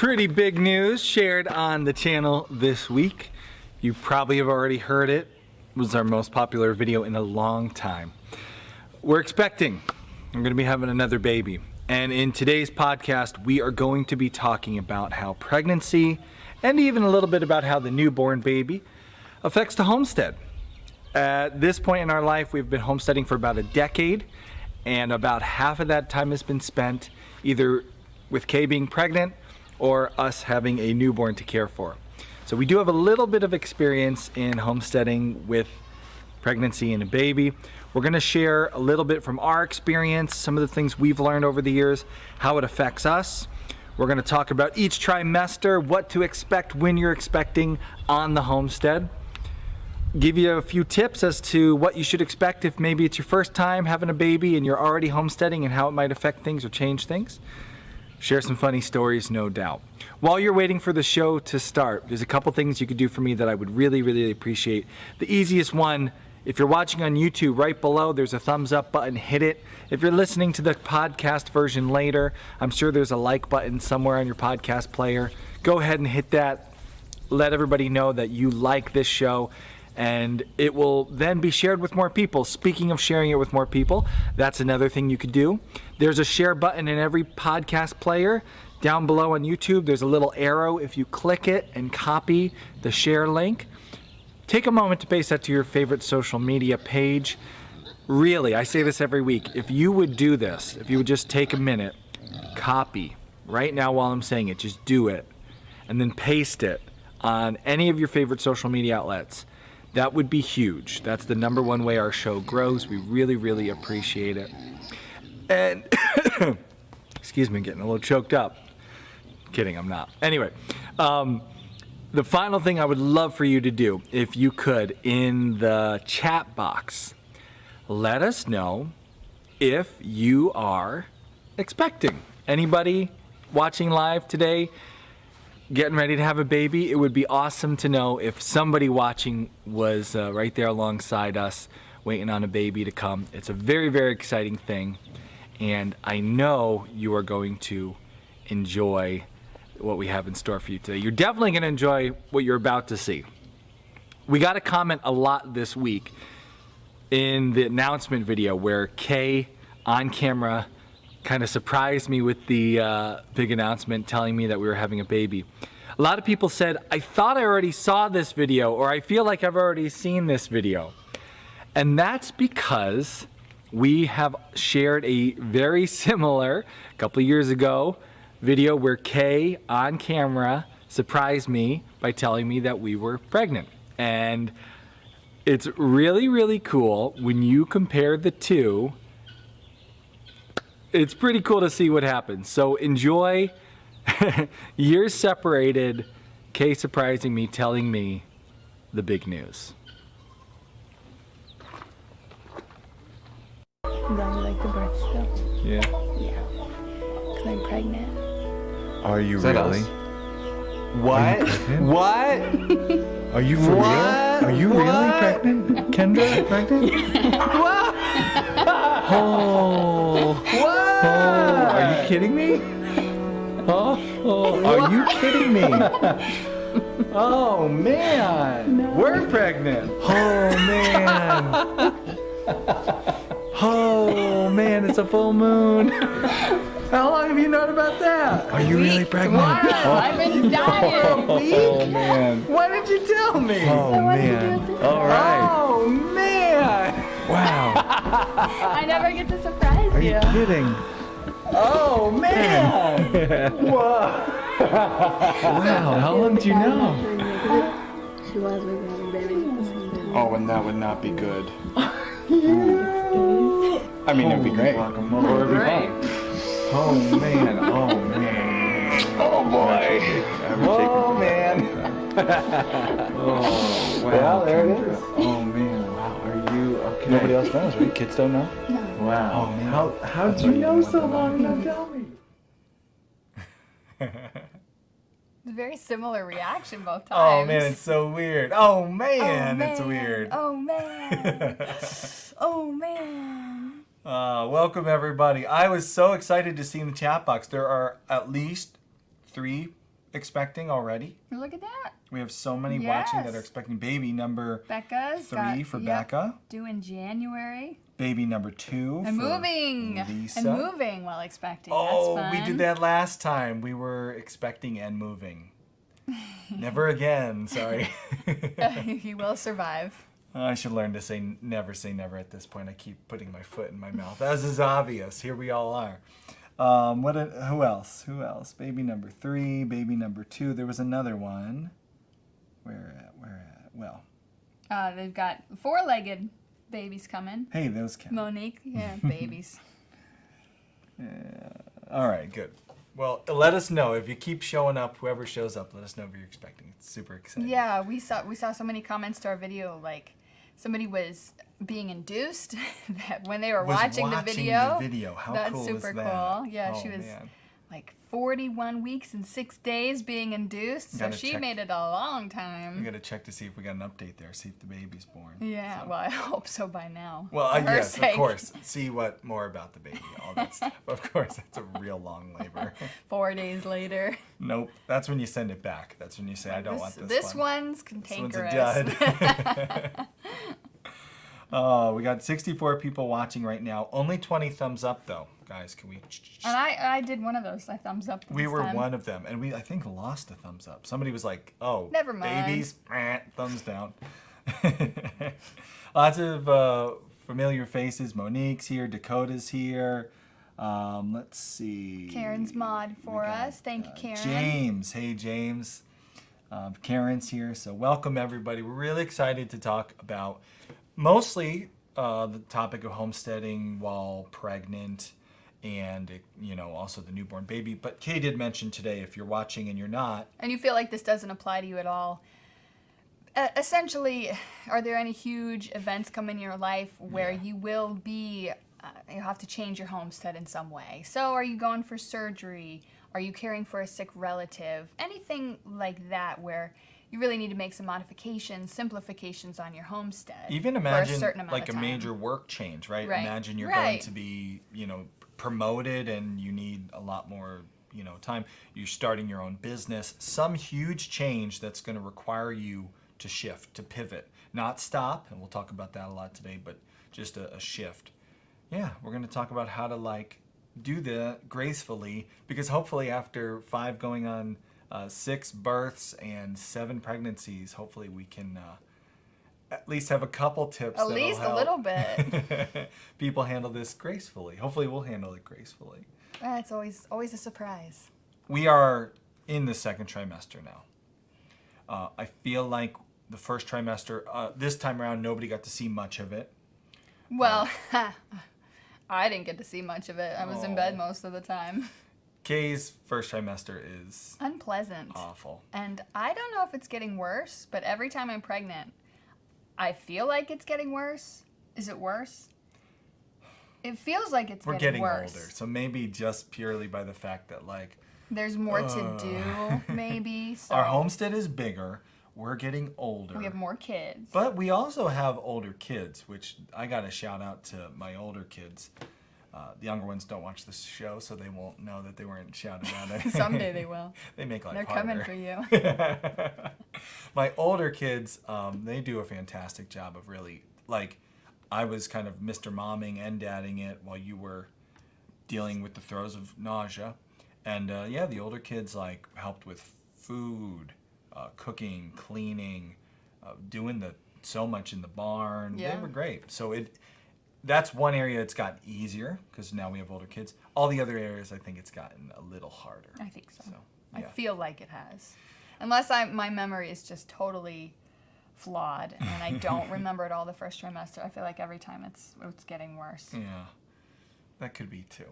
Pretty big news shared on the channel this week. You probably have already heard it. It was our most popular video in a long time. We're expecting. I'm going to be having another baby. And in today's podcast, we are going to be talking about how pregnancy and even a little bit about how the newborn baby affects the homestead. At this point in our life, we've been homesteading for about a decade, and about half of that time has been spent either with Kay being pregnant or us having a newborn to care for. So we do have a little bit of experience in homesteading with pregnancy and a baby. We're gonna share a little bit from our experience, some of the things we've learned over the years, how it affects us. We're gonna talk about each trimester, what to expect when you're expecting on the homestead. Give you a few tips as to what you should expect if maybe it's your first time having a baby and you're already homesteading and how it might affect things or change things. Share some funny stories, no doubt. While you're waiting for the show to start, there's a couple things you could do for me that I would really appreciate. The easiest one, if you're watching on YouTube, right below there's a thumbs up button, hit it. If you're listening to the podcast version later, I'm sure there's a like button somewhere on your podcast player. Go ahead and hit that. Let everybody know that you like this show, and it will then be shared with more people. Speaking of sharing it with more people, that's another thing you could do. There's a share button in every podcast player. Down below on YouTube, there's a little arrow. If you click it and copy the share link, take a moment to paste that to your favorite social media page. Really, I say this every week, if you would do this, if you would just take a minute, copy right now while I'm saying it, just do it, and then paste it on any of your favorite social media outlets. That would be huge. That's the #1 way our show grows. We really appreciate it. And, excuse me, I'm getting a little choked up. Kidding, I'm not. Anyway, the final thing I would love for you to do, if you could, in the chat box, let us know if you are expecting. Anybody watching live today getting ready to have a baby? It would be awesome to know if somebody watching was right there alongside us waiting on a baby to come. It's a very exciting thing, and I know you are going to enjoy what we have in store for you today. You're definitely going to enjoy what you're about to see. We got a comment a lot this week in the announcement video where Kay on camera kind of surprised me with the big announcement telling me that we were having a baby. A lot of people said, I thought I already saw this video, or I feel like I've already seen this video. And that's because we have shared a very similar, a couple of years ago, video where Kay on camera surprised me by telling me that we were pregnant. And it's really cool when you compare the two. It's pretty cool to see what happens. So enjoy years separated, Kay surprising me, telling me the big news. Don't you like the birth still? Yeah. Yeah. Because I'm pregnant. Are you Is that really? us? What? What? Are you for What? real? Are you What? really pregnant? Kendra, pregnant? What? Oh. What? Oh, are you kidding me? Oh, are you kidding me? Oh man, No. we're pregnant. Oh man. Oh man, it's a full moon. How long have you known about that? Are you really pregnant? Wow, I've been dying. Oh man. Why did you tell me? Oh So what did you do man. with this? All right. Oh man. Wow. I never get to surprise Are you kidding? Oh man. Whoa. Wow. How long did you know? She was with me and baby at the same time. Oh, and that would not be good. I mean, it'd be great. Or it'd be fun. Oh man. Oh man. Oh boy. Oh man. Oh wow. Well, there it is. Oh man. Wow. Are you okay? Nobody else knows, right? Kids don't know? No. Wow. Oh, man. How That's did you why you know want so the long and not tell me? It's a very similar reaction both times. Oh man, it's so weird. Oh man, Oh, it's man. weird. Oh man. Oh man. Welcome everybody. I was so excited to see in the chat box. There are at least 3, expecting already. Look at that. We have so many watching that Yes. are expecting baby number Becca's 3 for Becca. Due in January. Baby number 2 And for moving. Lisa. And moving while expecting. Oh, That's we fun. did that last time. We were expecting and moving. Never again, sorry. He will survive. I should learn to say never at this point. I keep putting my foot in my mouth. As is obvious. Here we all are. Who else? Who else? Baby number 3, baby number 2. There was another one. Where at? Well. They've got 4-legged babies coming. Hey, those count. Monique, yeah, babies. All right, good. Well, let us know if you keep showing up. Whoever shows up, let us know if you're expecting. It's super exciting. Yeah, we saw so many comments to our video, like somebody was being induced that when they were watching the video. How That's cool super is that? cool. Yeah, Oh, she was man. like 41 weeks and 6 days being induced, so Gotta she check. made it a long We time. got to check to see if we got an update there, see if the baby's born. Yeah, So. well, I hope so by now. Well, For her yes, of sake. course. See what more about the baby, all that stuff. Of course, that's a real long labor. 4 days later. Nope. That's when you send it back. That's when you say, I don't want this one. one's This one's cantankerous. a dud. Oh, we got 64 people watching right now. Only 20 thumbs up, though. Guys, can we... And I did one of those. I thumbs up. We this were time. one of them, and we, I think, lost a thumbs up. Somebody was like, oh, Never mind. babies, thumbs down. Lots of familiar faces. Monique's here. Dakota's here. Let's see. Karen's mod for We got, us. Thank you, Karen. James. Hey, James. Karen's here. So welcome, everybody. We're really excited to talk about mostly the topic of homesteading while pregnant and, also the newborn baby. But Kay did mention today, if you're watching and you're not, And you feel like this doesn't apply to you at all. Essentially, are there any huge events come in your life where you will be, you have to change your homestead in some way? So are you going for surgery? Are you caring for a sick relative? Anything like that where you really need to make some modifications, simplifications on your homestead. even for a imagine certain amount like of a time. major work change, right? Right. Imagine you're going Right. to be, promoted and you need a lot more, time. You're starting your own business. Some huge change that's going to require you to shift, to pivot, not stop. And we'll talk about that a lot today, but just a shift. Yeah, we're going to talk about how to do that gracefully, because hopefully after 5 going on 6 births and 7 pregnancies, hopefully we can at least have a couple tips. At that'll least a help little bit. people handle this gracefully. Hopefully we'll handle it gracefully. It's always a surprise. We are in the 2nd trimester now. I feel like the 1st trimester, this time around, nobody got to see much of it. Well, I didn't get to see much of it. I was in bed Aw. most of the time. Kay's 1st trimester is Unpleasant. awful. And I don't know if it's getting worse, but every time I'm pregnant, I feel like it's getting worse. Is it worse? It feels like it's We're getting getting worse. older, so maybe just purely by the fact that There's more to do, maybe. So our homestead is bigger, we're getting older. we have more kids. But we also have older kids, which I got to shout out to my older kids. The younger ones don't watch this show, so they won't know that they weren't shouted out. Someday they will. They make life They're harder. coming for you. My older kids, they do a fantastic job of really, I was kind of Mr. Momming and dadding it while you were dealing with the throes of nausea. And the older kids helped with food, cooking, cleaning, doing so much in the barn. Yeah. They were great. So that's one area it's gotten easier because now we have older kids. All the other areas, I think it's gotten a little harder. I think so. yeah. I feel like it has. Unless my memory is just totally flawed and I don't remember it all the 1st trimester. I feel like every time it's getting worse. Yeah, that could be too.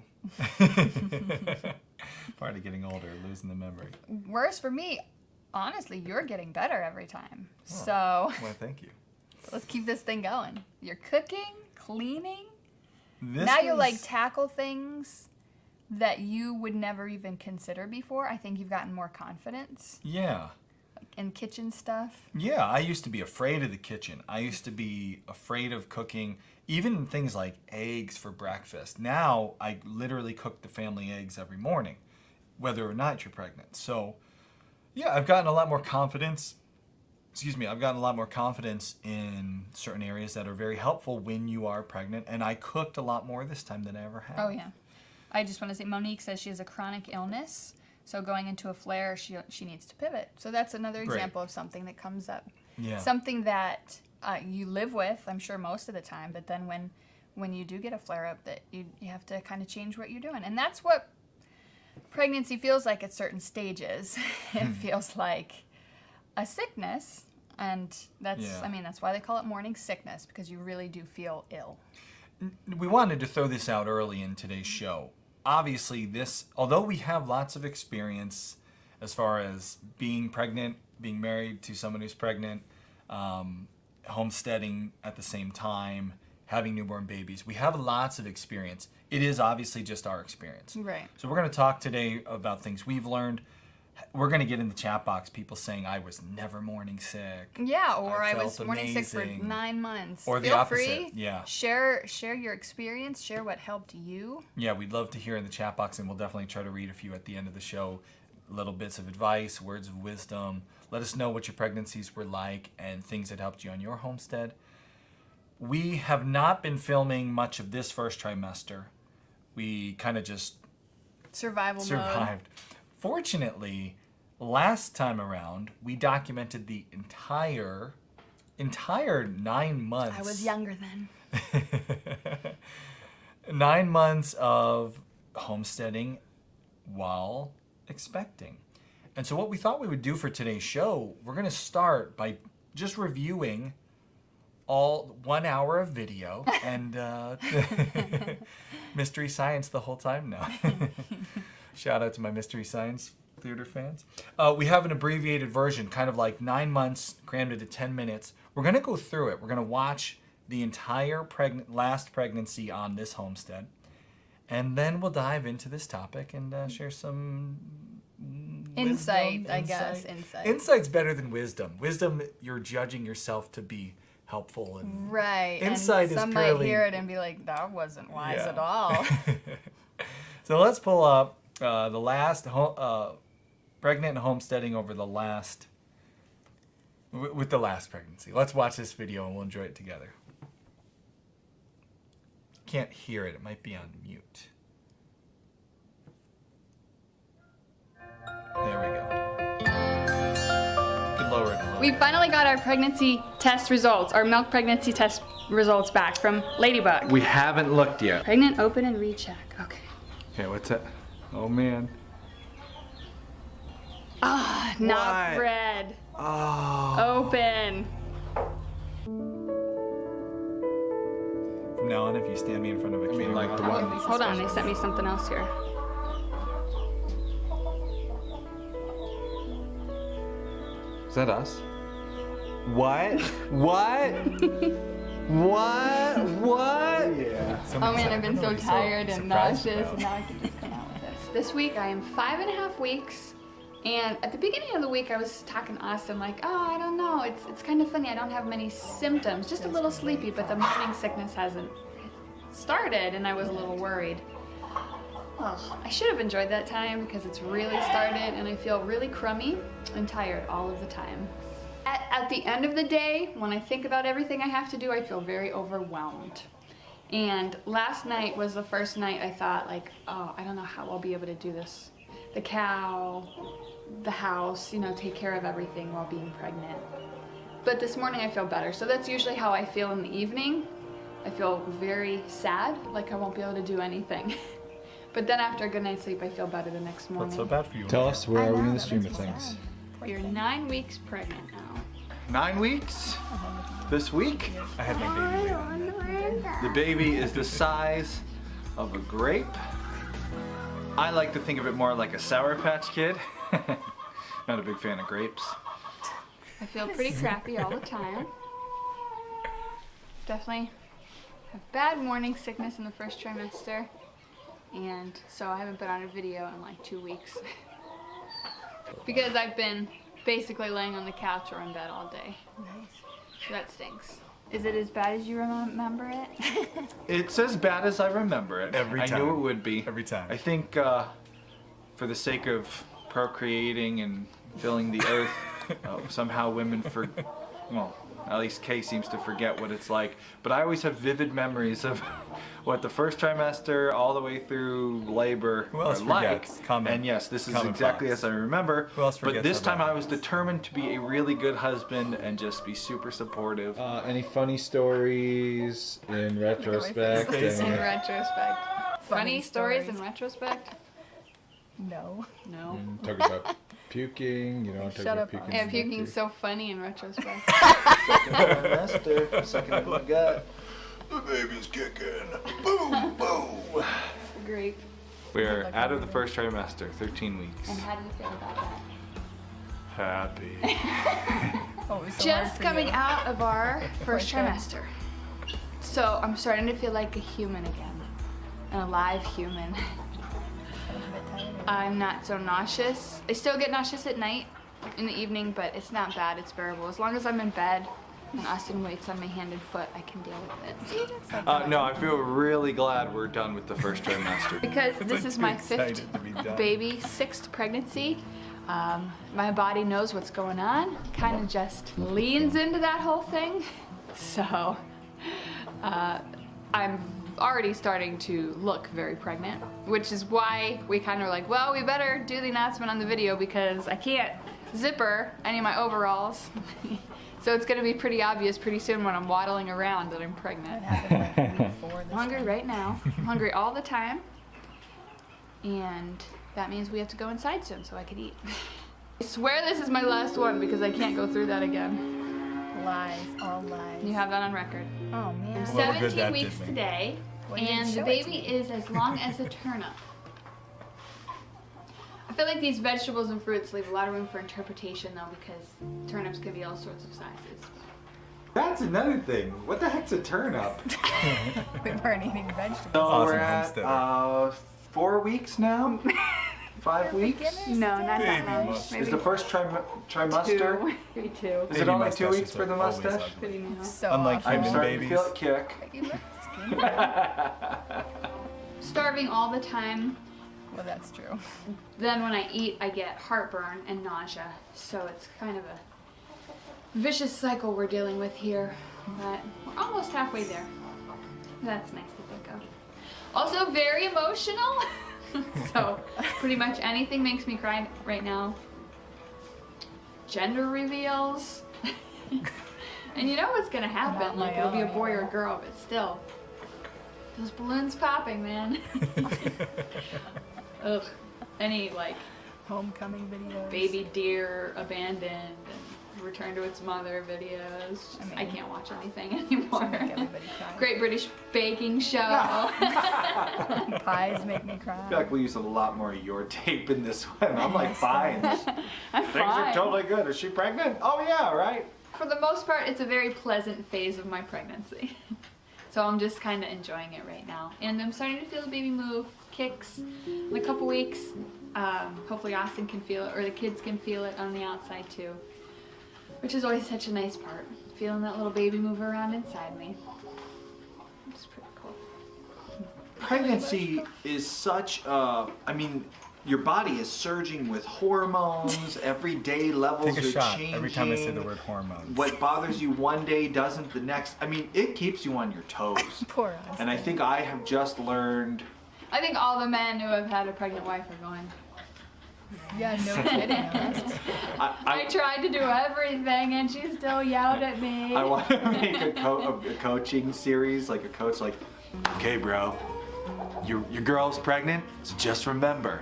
Part of getting older, losing the memory. Worse for me, honestly, you're getting better every time. Oh. So Well, thank you. let's keep this thing going. You're cooking, cleaning. This Now you was- tackle things that you would never even consider before. I think you've gotten more confidence Yeah. in kitchen stuff. Yeah, I used to be afraid of the kitchen. I used to be afraid of cooking, even things like eggs for breakfast. Now, I literally cook the family eggs every morning, whether or not you're pregnant. So, Yeah, I've gotten a lot more confidence. Excuse me, I've gotten a lot more confidence in certain areas that are very helpful when you are pregnant, and I cooked a lot more this time than I ever have. Oh yeah. I just want to say, Monique says she has a chronic illness, so going into a flare, she needs to pivot. So that's another Great. example of something that comes up. Yeah. Something that you live with, I'm sure, most of the time, but then when you do get a flare-up, that you have to kind of change what you're doing. And that's what pregnancy feels like at certain stages. It feels like a sickness, and that's, Yeah. I mean, that's why they call it morning sickness, because you really do feel ill. We wanted to throw this out early in today's show. Obviously, although we have lots of experience as far as being pregnant, being married to someone who's pregnant, homesteading at the same time, having newborn babies, we have lots of experience. It is obviously just our experience. Right. So we're going to talk today about things we've learned. We're going to get in the chat box people saying, I was never morning sick. Yeah, or I felt was morning sick for amazing. 9 months. Or the Feel opposite, free. yeah. Share your experience. Share what helped you. Yeah, we'd love to hear in the chat box, and we'll definitely try to read a few at the end of the show. Little bits of advice, words of wisdom. Let us know what your pregnancies were like and things that helped you on your homestead. We have not been filming much of this first trimester. We kind of just Survival mode. survived. Fortunately, last time around, we documented the entire 9 months. I was younger then. 9 months of homesteading while expecting. And so what we thought we would do for today's show, we're going to start by just reviewing all 1 hour of video and Mystery Science the whole time now. Shout out to my Mystery Science theater fans. We have an abbreviated version, kind of like 9 months crammed into 10 minutes. We're going to go through it. We're going to watch the entire last pregnancy on this homestead. And then we'll dive into this topic and share some Insight, wisdom, I guess. Insight. Insight's better than wisdom. Wisdom, you're judging yourself to be helpful. And Right. Insight and is some purely- might hear it and be like, that wasn't wise Yeah. at all. So let's pull up the last pregnant and homesteading over the last, with the last pregnancy. Let's watch this video and we'll enjoy it together. Can't hear it. It might be on mute. There we go. Could lower it a little. We finally got our pregnancy test results, our milk pregnancy test results back from Ladybug. We haven't looked yet. Pregnant, open, and recheck. Okay. Okay, what's that? Oh man. Ah, not What? red. Oh. Open. From now on, if you stand me in front of a camera, like the one- Hold on, they sent me something else here. Is that us? What? What? What? Yeah. Oh man, I've been so tired and surprised nauseous, about. and now I can just come out with this. This week I am 5.5 weeks, and at the beginning of the week I was talking to Austin like, oh, I don't know, it's kind of funny, I don't have many symptoms, just a little sleepy, but the morning sickness hasn't started, and I was a little worried. Oh, I should have enjoyed that time because it's really started, and I feel really crummy and tired all of the time. At the end of the day, when I think about everything I have to do, I feel very overwhelmed. And last night was the first night I thought like, oh, I don't know how I'll be able to do this. The cow, the house, you know, take care of everything while being pregnant. But this morning I feel better. So that's usually how I feel in the evening. I feel very sad, like I won't be able to do anything. But then after a good night's sleep, I feel better the next morning. What's so bad for you? Tell us, where I are we know, in the that stream makes of me things? You're 9 weeks pregnant now. 9 weeks? This week? I had my baby weight on. The baby is the size of a grape. I like to think of it more like a Sour Patch Kid. Not a big fan of grapes. I feel pretty crappy all the time. Definitely have bad morning sickness in the first trimester. And so I haven't been on a video in like 2 weeks. Because I've been basically laying on the couch or in bed all day. Nice. So that stinks. Is it as bad as you remember it? It's as bad as I remember it. Every I knew time. it would be. Every time. I think for the sake of procreating and filling the earth. Somehow women well, at least Kay seems to forget what it's like. But I always have vivid memories of what the first trimester all the way through labor Who else are like. forgets? Comment. And yes, this is Comment exactly box. as I remember. Who else But forgets this about time I this? was determined to be a really good husband and just be super supportive. Any funny stories in retrospect? face. In And, retrospect. Funny stories in stories. retrospect? No. No. talk about puking. You don't want to Shut talk about up, puking. Yeah, in puking's nature. so funny in retrospect. Trimester, second in the gut. The baby's kicking. Boom, boom. Great. We are out of the first trimester, 13 weeks. And how do you feel about that? Happy. Oh, it was so hard Just for coming you. out of our first Poor thing. trimester. So I'm starting to feel like a human again. An alive human. I'm a bit tired. I'm not so nauseous. I still get nauseous at night, in the evening, but it's not bad. It's bearable. As long as I'm in bed and Austin waits on my hand and foot, I can deal with it. See, that's like No, I feel really glad we're done with the first trimester. Because this like is too my excited fifth to be done. baby, 6th pregnancy. My body knows what's going on, kind of just leans into that whole thing. So I'm already starting to look very pregnant, which is why we kind of like, well, we better do the announcement on the video because I can't zipper any of my overalls. So it's gonna be pretty obvious pretty soon when I'm waddling around that I'm pregnant. That happened like week 4 this I'm hungry time. right now. I'm hungry all the time. And that means we have to go inside soon so I can eat. I swear this is my last one because I can't go through that again. Lies, all lies. You have that on record. Oh man. I'm Well, we're good 17 that weeks did me. today, Well, you didn't and the show it baby to me. is as long as a turnip. I feel like these vegetables and fruits leave a lot of room for interpretation though because turnips can be all sorts of sizes. That's another thing. What the heck's a turnip? We weren't eating vegetables. So Awesome we're at homesteader. 4 weeks now? 5 weeks? Beginners No, still. not that Baby much. mustache. Maybe Is the first trimester? 2. Maybe 2. Is Baby it only 2 mustaches weeks for the are always mustache? ugly. Pretty new. So Unlike awful. I'm human starting babies. to feel it kick. You look skinny. Starving all the time. Well, that's true. Then when I eat, I get heartburn and nausea. So it's kind of a vicious cycle we're dealing with here. But we're almost halfway there. That's nice to think of. Also very emotional. So pretty much anything makes me cry right now. Gender reveals. And you know what's gonna Not happen. my Like it'll be a own. boy or a girl, but still. Those balloons popping, man. Ugh. Any like Homecoming videos. baby deer abandoned and returned to its mother videos. I mean, can't watch anything anymore. Make everybody cry. Great British Baking Show. Pies make me cry. I feel like we use a lot more of your tape in this one. I'm like, fine. I'm Things are fine. totally good. Is she pregnant? Oh yeah, right. For the most part, it's a very pleasant phase of my pregnancy. So I'm just kind of enjoying it right now. And I'm starting to feel the baby move, kicks. In a couple weeks, hopefully Austin can feel it, or the kids can feel it on the outside too. Which is always such a nice part. Feeling that little baby move around inside me. It's pretty cool. Pregnancy is such a, I mean, your body is surging with hormones. Every day levels Take a are shot changing. every time I say the word hormones. What bothers you one day doesn't the next. I mean, it keeps you on your toes. Poor us. And I think I have just learned. I think all the men who have had a pregnant wife are going, Yeah, no kidding. Huh? I tried to do everything and she still yelled at me. I want to make a coaching series, like a coach, like, okay, bro, your girl's pregnant, so just remember,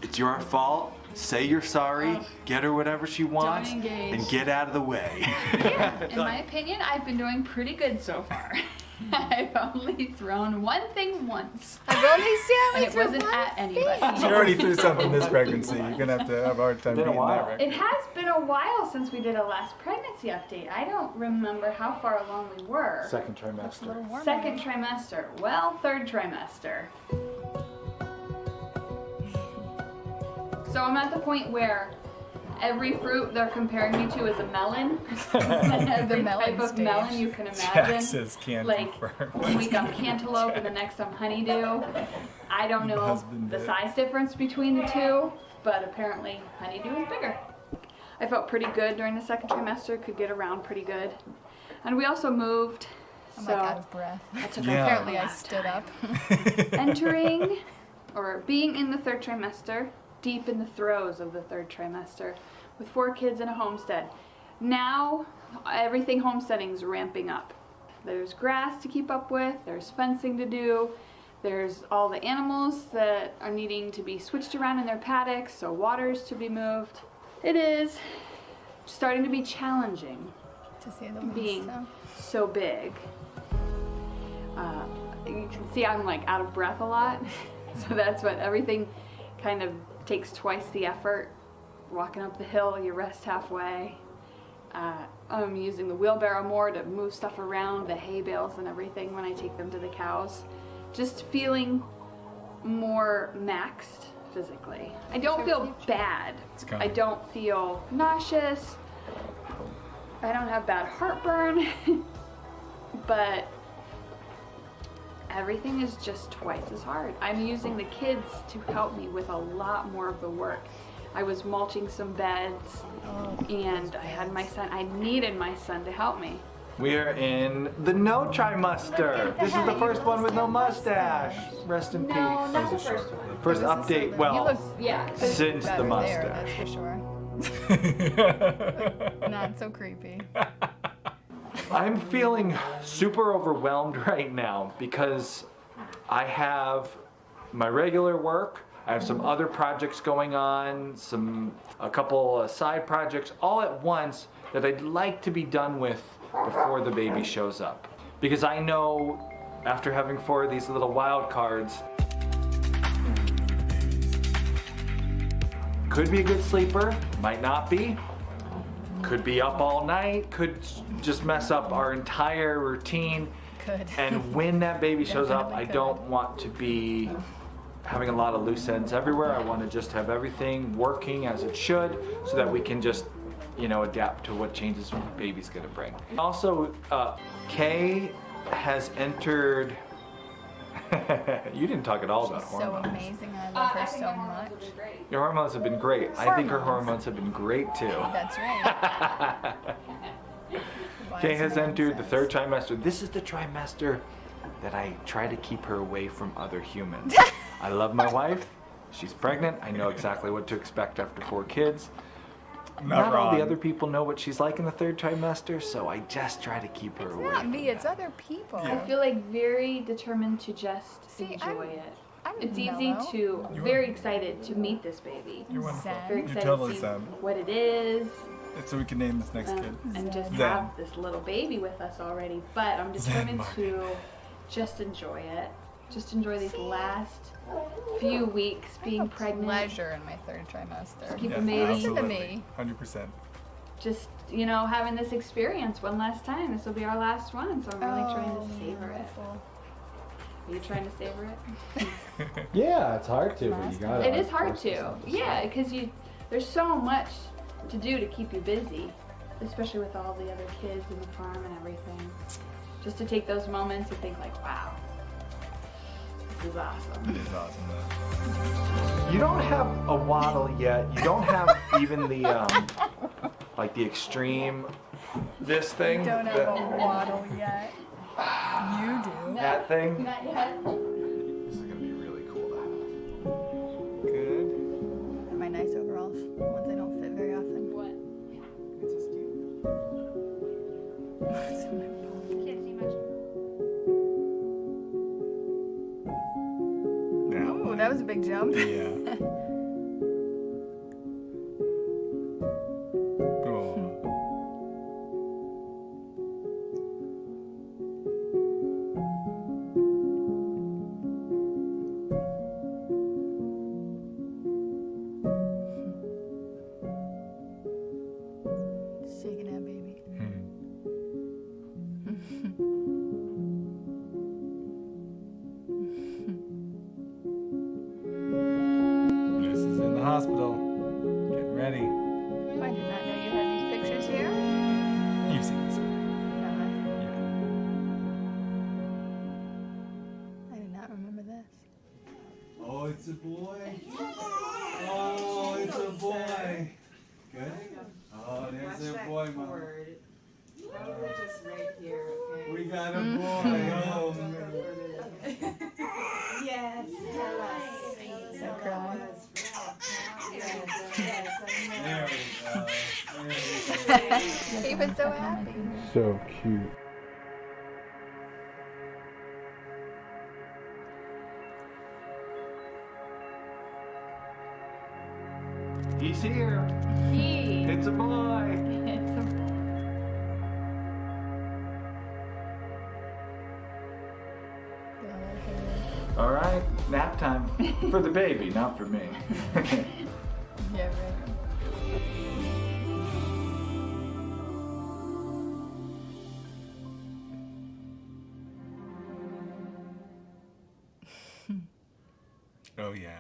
it's your fault. Say you're sorry, get her whatever she wants, engage. and get out of the way. Yeah, in my opinion, I've been doing pretty good so far. I've only thrown one thing once. I've only seen And it wasn't at anybody. She already threw something this pregnancy. You're gonna have to have a hard time Been a beating while. that It record. has been a while since we did a last pregnancy update. I don't remember how far along we were. Second It's a trimester. little warmer. Second trimester. Well, third trimester. So I'm at the point where every fruit they're comparing me to is a melon. Every melon type of stage. melon you can imagine. Taxes can Like confirm. one week I'm cantaloupe and the next I'm honeydew. I don't know Husband the did. size difference between the two, but apparently honeydew is bigger. I felt pretty good during the second trimester, could get around pretty good. And we also moved, I'm so like out of breath. that took Yeah. Apparently a I lot of stood time. up. Entering or being in the third trimester, deep in the throes of the third trimester, with 4 kids in a homestead. Now everything homesteading is ramping up. There's grass to keep up with, there's fencing to do, there's all the animals that are needing to be switched around in their paddocks, so water's to be moved. It is starting to be challenging To say the least. being So. so big. You can see I'm like out of breath a lot. So that's what everything kind of takes twice the effort. Walking up the hill, you rest halfway. I'm using the wheelbarrow more to move stuff around, the hay bales and everything when I take them to the cows. Just feeling more maxed physically. I don't feel bad. I don't feel nauseous. I don't have bad heartburn. But everything is just twice as hard. I'm using the kids to help me with a lot more of the work. I was mulching some beds, and I had my son, I needed my son to help me. We are in the no trimester. This is the first one with no mustache. Rest in peace. No, not the first one. First update, You well, look Yeah. since the better there, mustache. that's for sure. Not so creepy. I'm feeling super overwhelmed right now because I have my regular work, I have some other projects going on, a couple side projects all at once that I'd like to be done with before the baby shows up. Because I know after having 4 of these little wild cards, could be a good sleeper, might not be. Could be up all night, could just mess up our entire routine. Could. And when that baby shows up, Definitely I could. don't want to be having a lot of loose ends everywhere. I want to just have everything working as it should so that we can just, adapt to what changes the baby's going to bring. Also, Kay has entered. You didn't talk at all about So hormones. amazing. I love her so much. Your hormones have been great. I think her Hormones. hormones have been great too. That's right. Kay has Wise entered the nonsense. 3rd trimester. This is the trimester that I try to keep her away from other humans. I love my wife. She's pregnant. I know exactly what to expect after 4 kids. Not all the other people know what she's like in the 3rd trimester, so I just try to keep her It's away. not me, it's other people. I feel like very determined to just See, enjoy I'm- it. I'm It's easy mellow. to, very excited to meet this baby. You're wonderful. Zen. Very You're excited totally to see Zen. what it is. So we can name this next kid. And just Zen. have this little baby with us already. But I'm determined Marty. to just enjoy it. Just enjoy these last few weeks being pregnant. Pleasure in my 3rd trimester. Keep Yeah, amazing. Listen to absolutely. me. 100%. Just, having this experience one last time. This will be our last one, so I'm really trying to savor it. beautiful. Are you trying to savor it? Yeah, it's hard to, but you gotta. It is hard force to. yourself to Yeah, because there's so much to do to keep you busy, especially with all the other kids and the farm and everything. Just to take those moments and think like, wow, this is awesome. It is awesome though. You don't have a waddle yet. You don't have even the like the extreme this thing. Don't have a waddle yet. You do. that thing. Not yet. This is gonna be really cool to have. Good. My nice overalls, ones I don't fit very often. What? It's just cute. Can't see much. Now. Ooh, that was a big jump. Yeah. Oh. Shaking that baby. This is in the hospital. Getting ready. I did not know you had these pictures here. You've seen this already. Have I? Yeah. I did not remember this. Oh, it's a boy. Oh, it's a boy. Good. boy, Mom. Word. Probably just right here, okay? We got a boy. Oh, man. Yes, tell us. So cry. There we go. He was so happy. So cute. He's here. It's a boy. It's a All right, nap time for the baby, not for me. Yeah, right. Oh, yeah.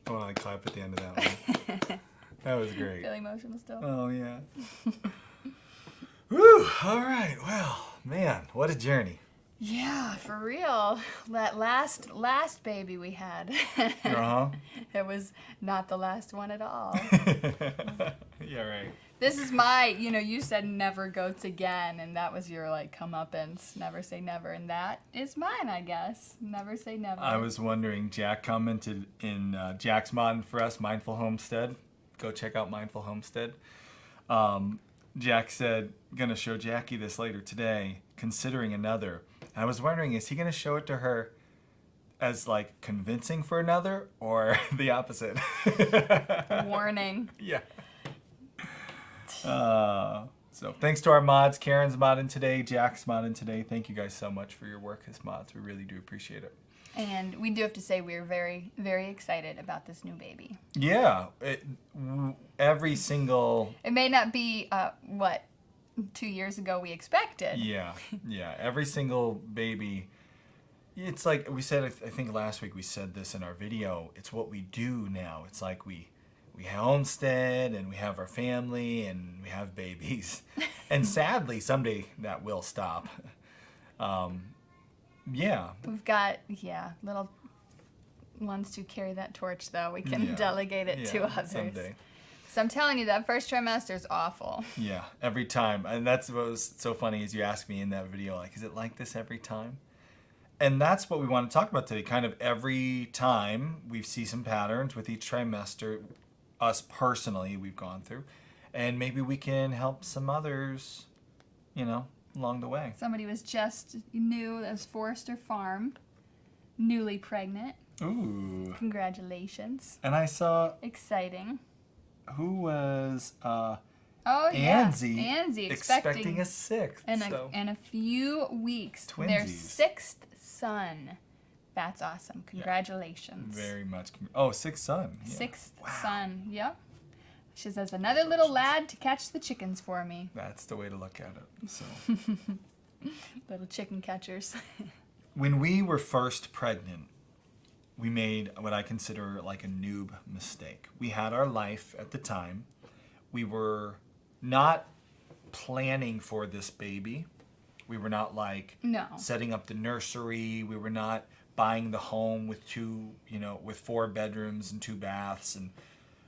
I want to clap at the end of that one. That was great. Feeling emotional still. Oh, yeah. Whew. All right. Well, man, what a journey. Yeah, for real. That last baby we had. Uh-huh. It was not the last one at all. Yeah, right. This is my, you said never goats again, and that was your like comeuppance, never say never, and that is mine, I guess. Never say never. I was wondering, Jack commented in Jack's mod for us, Mindful Homestead. Go check out Mindful Homestead. Jack said, gonna show Jackie this later today, considering another. And I was wondering, is he gonna show it to her as like convincing for another or the opposite? Warning. Yeah. So thanks to our mods. Karen's modding today. Jack's modding today. Thank you guys so much for your work as mods. We really do appreciate it. And we do have to say we're very, very excited about this new baby. Yeah. Every single... It may not be what 2 years ago we expected. Yeah. Yeah. Every single baby... It's like we said, I think last week we said this in our video. It's what we do now. It's like we homestead and we have our family and we have babies. And sadly, someday that will stop. Yeah. We've got, little ones to carry that torch, though. We can delegate it to others. Someday. So I'm telling you, that first trimester is awful. Yeah, every time. And that's what was so funny is you asked me in that video, like, is it like this every time? And that's what we want to talk about today. Kind of every time we see some patterns with each trimester, us personally, we've gone through. And maybe we can help some others, along the way. Somebody was just new as Forester Farm, newly pregnant. Ooh. Congratulations. And I saw, Exciting. who was Anzie expecting a sixth. in a few weeks. Their Twinsies. sixth son. That's awesome. Congratulations. Very much. Sixth son. Yeah. Sixth son. Yep. She says, another little lad to catch the chickens for me. That's the way to look at it. So. Little chicken catchers. When we were first pregnant, we made what I consider like a noob mistake. We had our life at the time. We were not planning for this baby. We were not setting up the nursery. We were not buying the home with with 4 bedrooms and 2 baths. And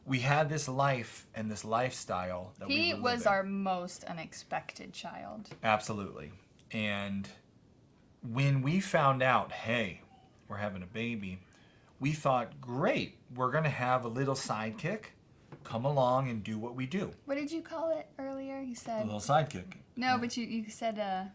we had this life and this lifestyle that He we were was living. our most unexpected child. Absolutely. And when we found out, hey, we're having a baby, we thought, great, we're going to have a little sidekick come along and do what we do. What did you call it earlier? You A said... little sidekick. No, but you said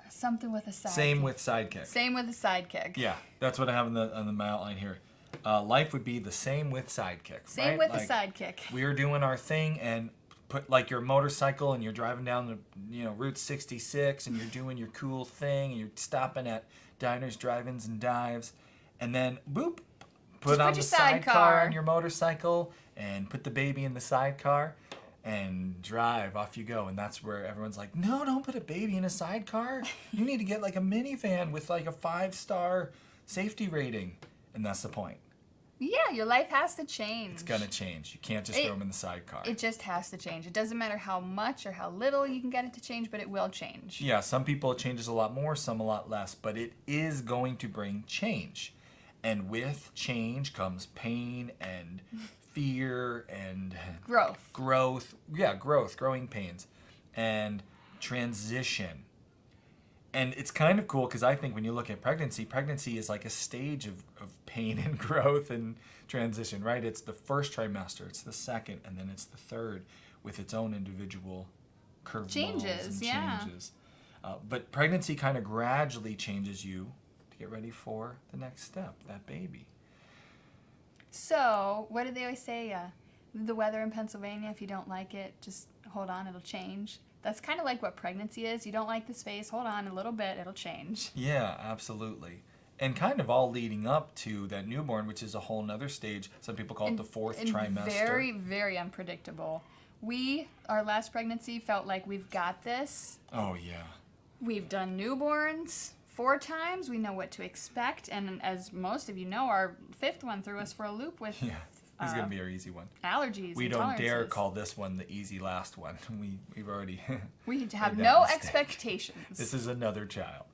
something with a sidekick. Same with sidekick. Same with a sidekick. Yeah, that's what I have on my outline here. Life would be the same with sidekick. Same right? with a sidekick. We're doing our thing and put like your motorcycle and you're driving down the Route 66 and you're doing your cool thing and you're stopping at diners, drive-ins, and dives, and then boop, put on the sidecar on your motorcycle and put the baby in the sidecar and drive, off you go. And that's where everyone's like, no, don't put a baby in a sidecar. You need to get like a minivan with like a 5-star safety rating. And that's the point. Yeah, your life has to change. It's gonna change. You can't just throw them in the sidecar. It just has to change. It doesn't matter how much or how little you can get it to change, but it will change. Yeah, some people it changes a lot more, some a lot less, but it is going to bring change. And with change comes pain and fear and Growth. growing pains and transition. And it's kind of cool because I think when you look at pregnancy is like a stage of pain and growth and transition, right? It's the first trimester, it's the second, and then it's the third with its own individual curveballs Changes, and yeah. changes. But pregnancy kind of gradually changes you to get ready for the next step, that baby. So, what did they always say? The weather in Pennsylvania, if you don't like it, just hold on, it'll change. That's kind of like what pregnancy is. You don't like this phase, hold on a little bit, it'll change. Yeah, absolutely. And kind of all leading up to that newborn, which is a whole nother stage. Some people call it the fourth trimester. Very, very unpredictable. Our last pregnancy felt like we've got this. Oh, yeah. We've done newborns 4 times. We know what to expect. And as most of you know, our 5th one threw us for a loop with Yeah, this is going to be our easy one. allergies. We and don't dare tolerances. call this one the easy last one. We've already We made have that no mistake. expectations. This is another child.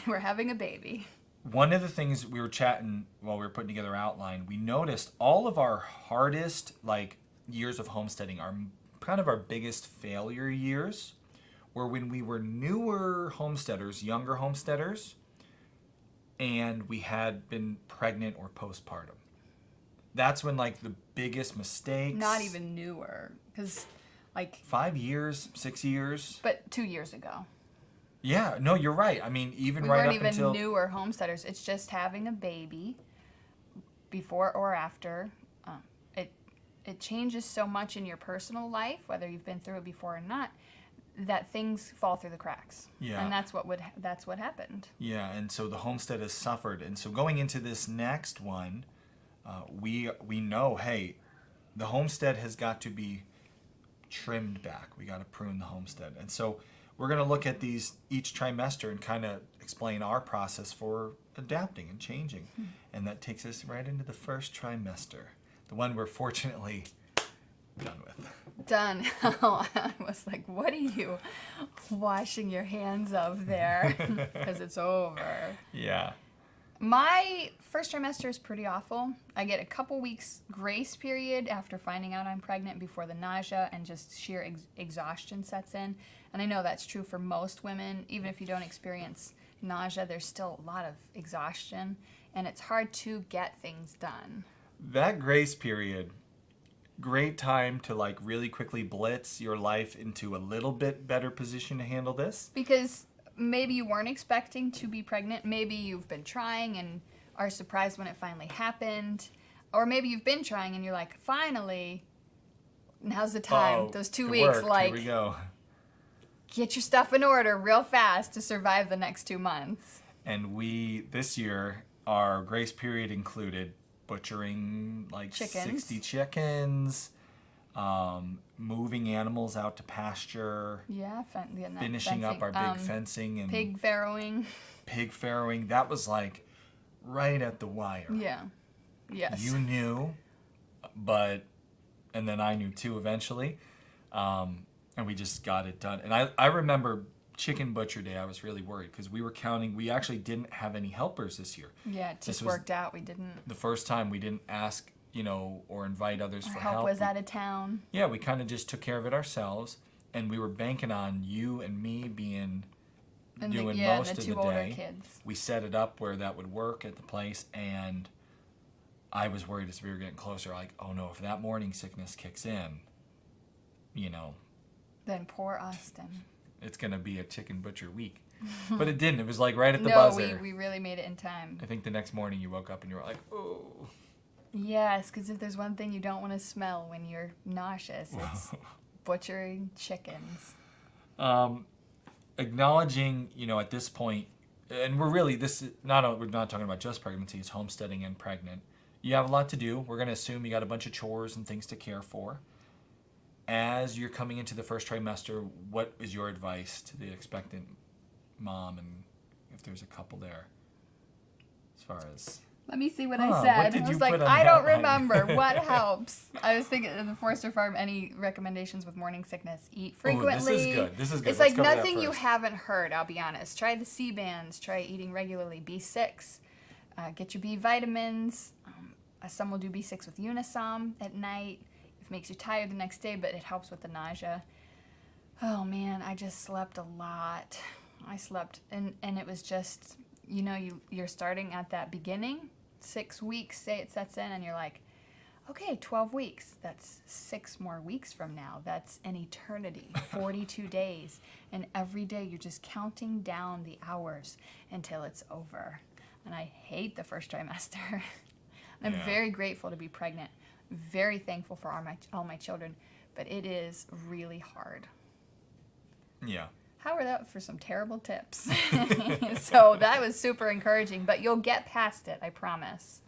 We're having a baby. One of the things we were chatting while we were putting together our outline, we noticed all of our hardest years of homesteading, are kind of our biggest failure years, were when we were newer homesteaders, younger homesteaders, and we had been pregnant or postpartum. That's when the biggest mistakes. Not even newer, because 5 years, 6 years. but 2 years ago. Yeah, no, you're right. I mean, even We right weren't up even until newer homesteaders. It's just having a baby before or after. It changes so much in your personal life, whether you've been through it before or not, that things fall through the cracks. Yeah. And that's what happened. Yeah, and so the homestead has suffered. And so going into this next one, we know, hey, the homestead has got to be trimmed back. We got to prune the homestead. And so we're going to look at these each trimester and kind of explain our process for adapting and changing. And that takes us right into the first trimester, the one we're fortunately done with. Done. I was like, what are you washing your hands of there? Because it's over. Yeah. My first trimester is pretty awful. I get a couple weeks grace period after finding out I'm pregnant before the nausea and just sheer exhaustion sets in. And I know that's true for most women. Even if you don't experience nausea, there's still a lot of exhaustion, and it's hard to get things done. That grace period, great time to really quickly blitz your life into a little bit better position to handle this. Because maybe you weren't expecting to be pregnant. Maybe you've been trying and are surprised when it finally happened. Or maybe you've been trying and you're like, finally, now's the time. Oh, Those 2 it weeks, worked. Here we go. get your stuff in order real fast to survive the next 2 months. And this year, our grace period included butchering Chickens. 60 chickens, moving animals out to pasture, Yeah, getting that finishing up our fencing. big fencing and Pig farrowing. pig farrowing. That was right at the wire. Yeah. Yes. You knew, and then I knew too eventually, and we just got it done. And I remember Chicken Butcher Day, I was really worried because we were counting. We actually didn't have any helpers this year. Yeah, it This just was worked out. We didn't. The first time we didn't ask, or invite others Our for help help. was out of town. Yeah, we kind of just took care of it ourselves, and we were banking on you and me doing And most the of the 2 older day. kids. We set it up where that would work at the place, and I was worried as we were getting closer, oh no, if that morning sickness kicks in, Then poor Austin. it's gonna be a chicken butcher week. But it didn't. It was right at the No, buzzer. we really made it in time. I think the next morning you woke up and you were like, oh. Yes, because if there's one thing you don't want to smell when you're nauseous, it's butchering chickens. Acknowledging, at this point, and we're not talking about just pregnancy, it's homesteading and pregnant. You have a lot to do. We're going to assume you got a bunch of chores and things to care for. As you're coming into the first trimester, what is your advice to the expectant mom, and if there's a couple there, as far as... Let me see what Huh, I what said. did I you was like, put on I the don't outline? remember. What helps? I was thinking of the Forester Farm, any recommendations with morning sickness? Eat frequently. This is good. This is good. It's Let's like cover that nothing you first. haven't heard, I'll be honest. Try the C bands. Try eating regularly. B6. Get your B vitamins. Some will do B6 with Unisom at night. It makes you tired the next day, but it helps with the nausea. Oh man, I just slept a lot. I slept, and it was just, you know, you're starting at that beginning, 6 weeks, say it sets in, and you're like, okay, 12 weeks. That's 6 more weeks from now. That's an eternity, 42 days. And every day you're just counting down the hours until it's over. And I hate the first trimester. I'm very grateful to be pregnant. Very thankful for all my children. But it is really hard. Yeah. How are that for some terrible tips? So that was super encouraging. But you'll get past it, I promise.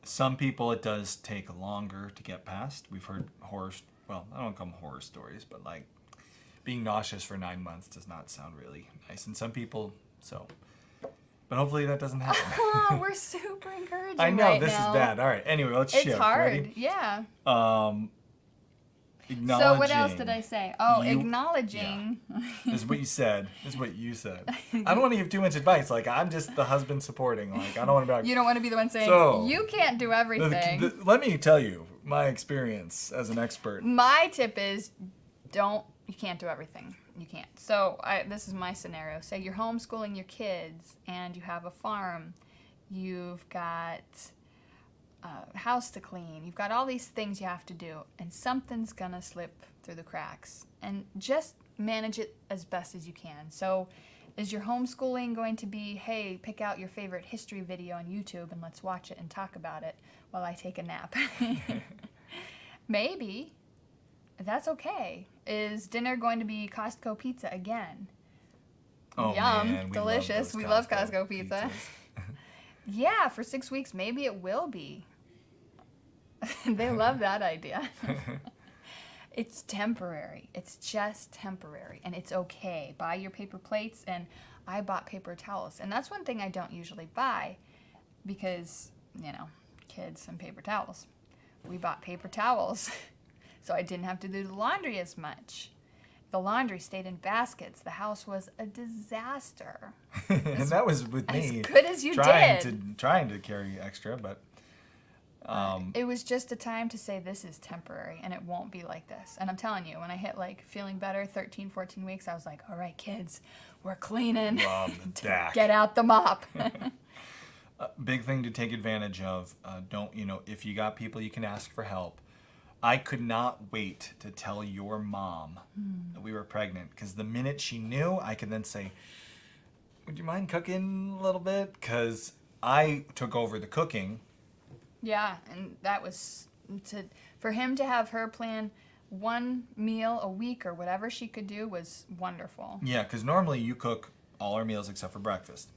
Some people, it does take longer to get past. We've heard I don't call them horror stories, but like being nauseous for 9 months does not sound really nice. And some people, but hopefully that doesn't happen. Oh, we're super encouraging I know, right this now. is bad. All right, anyway, let's shift. It's hard, Ready? yeah. Acknowledging. So what else did I say? Oh, You- acknowledging. This is what you said. This is what you said. I don't want to give too much advice. Like, I'm just the husband supporting. Like, I don't want to be like, You don't want to be the one saying, So, you can't do everything. let me tell you my experience as an expert. My tip is, you can't do everything. You can't. So this is my scenario. Say you're homeschooling your kids and you have a farm. You've got a house to clean. You've got all these things you have to do, and something's going to slip through the cracks. And just manage it as best as you can. So is your homeschooling going to be, hey, pick out your favorite history video on YouTube and let's watch it and talk about it while I take a nap? Maybe. That's okay. Is dinner going to be Costco pizza again? Oh, Yum, man, we delicious. Love We those love Costco pizza. pizzas. Yeah, for 6 weeks, maybe it will be. They love that idea. It's temporary. It's just temporary, and it's okay. Buy your paper plates, and I bought paper towels. And that's one thing I don't usually buy because, kids and paper towels. We bought paper towels, so I didn't have to do the laundry as much. The laundry stayed in baskets. The house was a disaster. And that was with me. As good as you Trying to carry extra, but it was just a time to say this is temporary and it won't be like this. And I'm telling you, when I hit feeling better, 13, 14 weeks, I was like, all right, kids, we're cleaning. Rob the deck. Get out the mop. Big thing to take advantage of. If you got people you can ask for help. I could not wait to tell your mom that we were pregnant, because the minute she knew, I could then say, would you mind cooking a little bit? Because I took over the cooking. Yeah, and that was for him to have her plan one meal a week or whatever she could do was wonderful. Yeah, because normally you cook all our meals except for breakfast.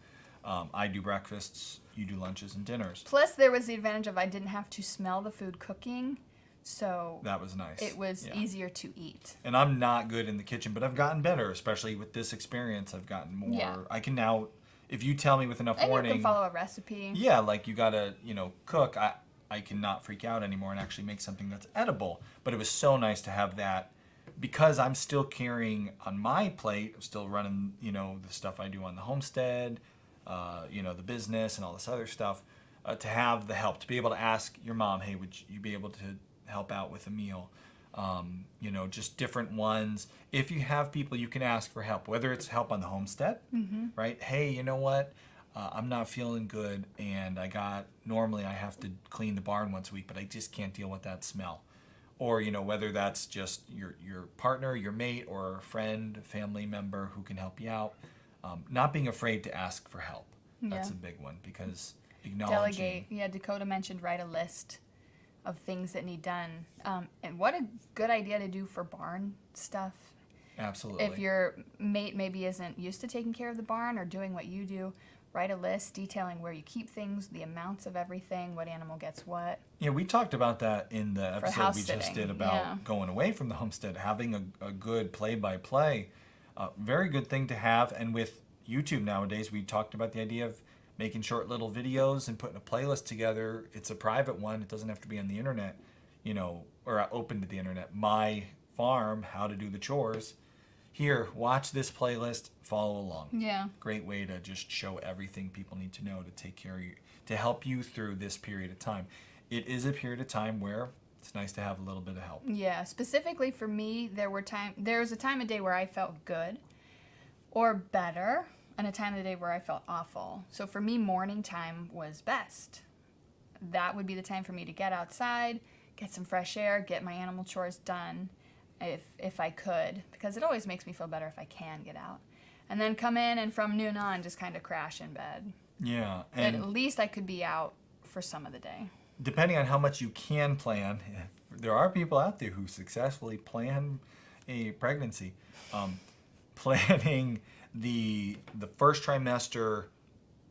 I do breakfasts, you do lunches and dinners. Plus, there was the advantage of I didn't have to smell the food cooking, so that was nice. It was easier to eat. And I'm not good in the kitchen, but I've gotten better, especially with this experience. I've gotten more. Yeah. I can now, if you tell me with enough And warning. you can follow a recipe. Yeah, like you gotta, cook. I cannot freak out anymore and actually make something that's edible. But it was so nice to have that, because I'm still carrying on my plate. I'm still running, the stuff I do on the homestead, the business and all this other stuff. To have the help, to be able to ask your mom, hey, would you be able to help out with a meal? Just different ones. If you have people you can ask for help, whether it's help on the homestead, right? Hey, you know what? I'm not feeling good, and normally I have to clean the barn once a week, but I just can't deal with that smell. Or, whether that's just your partner, your mate, or a friend, family member who can help you out. Not being afraid to ask for help. That's a big one, because acknowledging. Delegate. Yeah, Dakota mentioned write a list of things that need done. And what a good idea to do for barn stuff. Absolutely. If your mate maybe isn't used to taking care of the barn or doing what you do, write a list detailing where you keep things, the amounts of everything, what animal gets what. Yeah, we talked about that in the episode we just sitting, did about going away from the homestead, having a good play-by-play. Very good thing to have. And with YouTube nowadays, we talked about the idea of making short little videos and putting a playlist together. It's a private one. It doesn't have to be on the internet, or open to the internet. My farm, how to do the chores. Here, watch this playlist, follow along. Yeah. Great way to just show everything people need to know to take care of you, to help you through this period of time. it is a period of time where it's nice to have a little bit of help. Yeah, specifically for me, there was a time of day where I felt good or better, and a time of the day where I felt awful. So for me, morning time was best. That would be the time for me to get outside, get some fresh air, get my animal chores done if I could, because it always makes me feel better if I can get out. And then come in and from noon on just kind of crash in bed. Yeah, And at least I could be out for some of the day. depending on how much you can plan, there are people out there who successfully plan a pregnancy. Planning the first trimester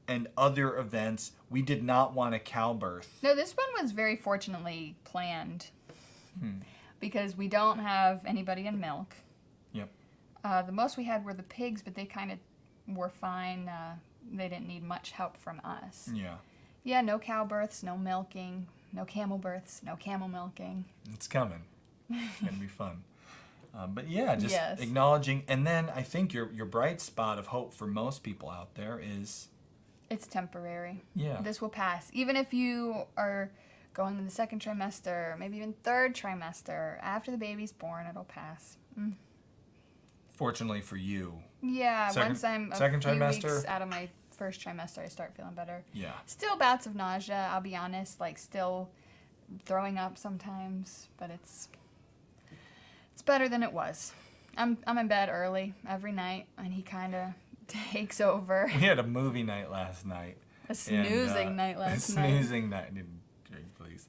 and other events, we did not want a cow birth. No, this one was very fortunately planned because we don't have anybody in milk. Yep. The most we had were the pigs, but they kind of were fine. They didn't need much help from us. Yeah. Yeah, no cow births, no milking, no camel births, no camel milking. It's coming. It's going to be fun. But yeah, just Yes. acknowledging. And then I think your bright spot of hope for most people out there is, It's temporary. yeah. This will pass. Even if you are going in the second trimester, maybe even third trimester, after the baby's born, it'll pass. Fortunately for you. Yeah, Second- once I'm a second few trimester? weeks out of my first trimester, I start feeling better. Yeah. Still bouts of nausea, I'll be honest, like still throwing up sometimes, but it's better than it was. I'm in bed early every night, and he kind of takes over. We had a movie night last night. A snoozing night last night. Snoozing night. Drink, please.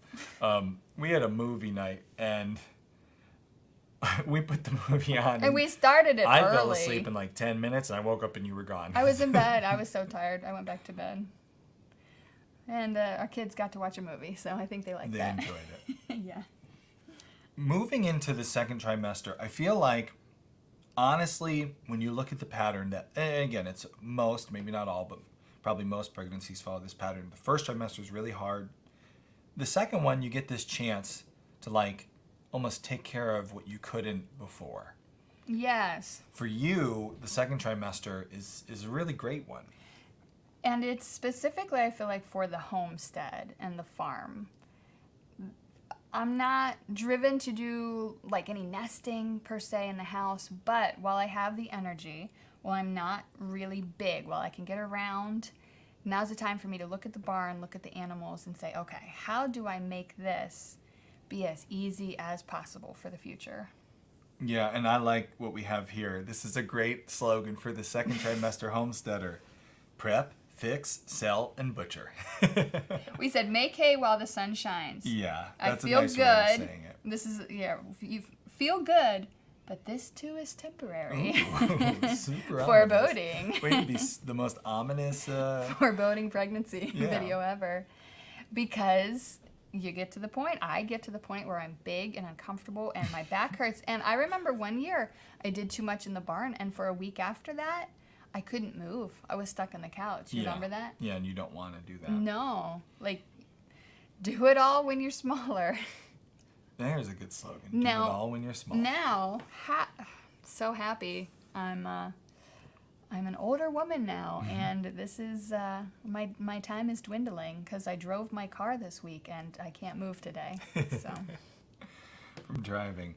We had a movie night, and we put the movie on. And we started it I early. fell asleep in like 10 minutes, and I woke up and you were gone. I was in bed. I was so tired. I went back to bed. And our kids got to watch a movie, so I think they liked They that. enjoyed it. Yeah. Moving into the second trimester, I feel like, honestly, when you look at the pattern that, and again, it's most, maybe not all, but probably most pregnancies follow this pattern. The first trimester is really hard. The second one, you get this chance to like almost take care of what you couldn't before. Yes. For you, the second trimester is a really great one. And it's specifically, I feel like, for the homestead and the farm. I'm not driven to do like any nesting per se in the house, but while I have the energy, while I'm not really big, while I can get around, now's the time for me to look at the barn, look at the animals, and say, okay, how do I make this be as easy as possible for the future? Yeah, and I like what we have here. This is a great slogan for the second trimester homesteader. Prep, fix, sell, and butcher. We said, make hay while the sun shines. Yeah, I that's feel a nice good. way of saying it. This is, yeah, you feel good, but this too is temporary. Ooh, super ominous. Foreboding. Wait to be the most ominous. Foreboding pregnancy Yeah. video ever. Because you get to the point, I get to the point where I'm big and uncomfortable and my back hurts. And I remember one year I did too much in the barn, and for a week after that, I couldn't move. I was stuck on the couch. You remember that? Yeah, and you don't want to do that. No. Like, do it all when you're smaller. There's a good slogan. Now- do it all when you're small. Now, so happy. I'm an older woman now, and this is my time is dwindling because I drove my car this week and I can't move today. So From driving.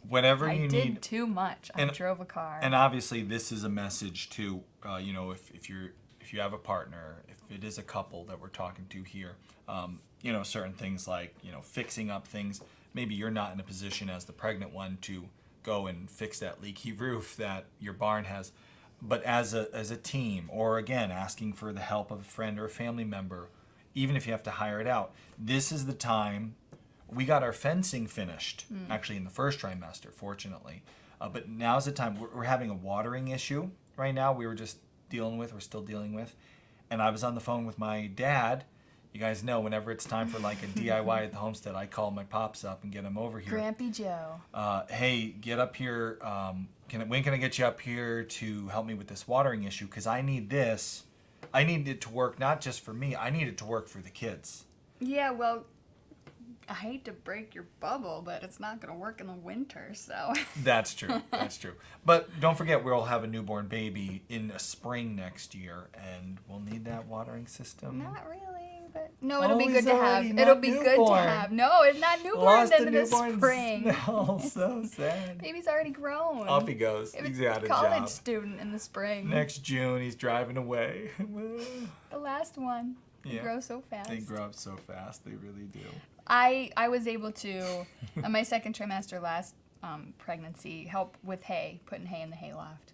Whatever I you did need. too much. I and- drove a car. And obviously, this is a message to you know, if you have a partner, if it is a couple that we're talking to here, you know, certain things like, you know, fixing up things. Maybe you're not in a position as the pregnant one to go and fix that leaky roof that your barn has, but as a team, or again asking for the help of a friend or a family member, even if you have to hire it out, this is the time. We got our fencing finished, actually in the first trimester, fortunately. But now's the time. We're having a watering issue right now. We're still dealing with. And I was on the phone with my dad. You guys know whenever it's time for like a DIY at the homestead, I call my pops up and get him over here. Grampy Joe. Hey, get up here. When can I get you up here to help me with this watering issue? Because I need this. I need it to work not just for me. I need it to work for the kids. Yeah, well, I hate to break your bubble, but it's not going to work in the winter, so. That's true. That's true. But don't forget, we'll have a newborn baby in the spring next year, and we'll need that watering system. Not really, but No, it'll be he's good to have. already It'll not be good to newborn. have. No, it's not newborn Lost then a in the newborn spring. smell. So sad. Baby's already grown. Off he goes. If He's it's got a college job. student in the spring. Next June, he's driving away. The last one. They Yeah. grow so fast. They grow up so fast. They really do. I was able to, on my second trimester last pregnancy, help with hay, putting hay in the hayloft.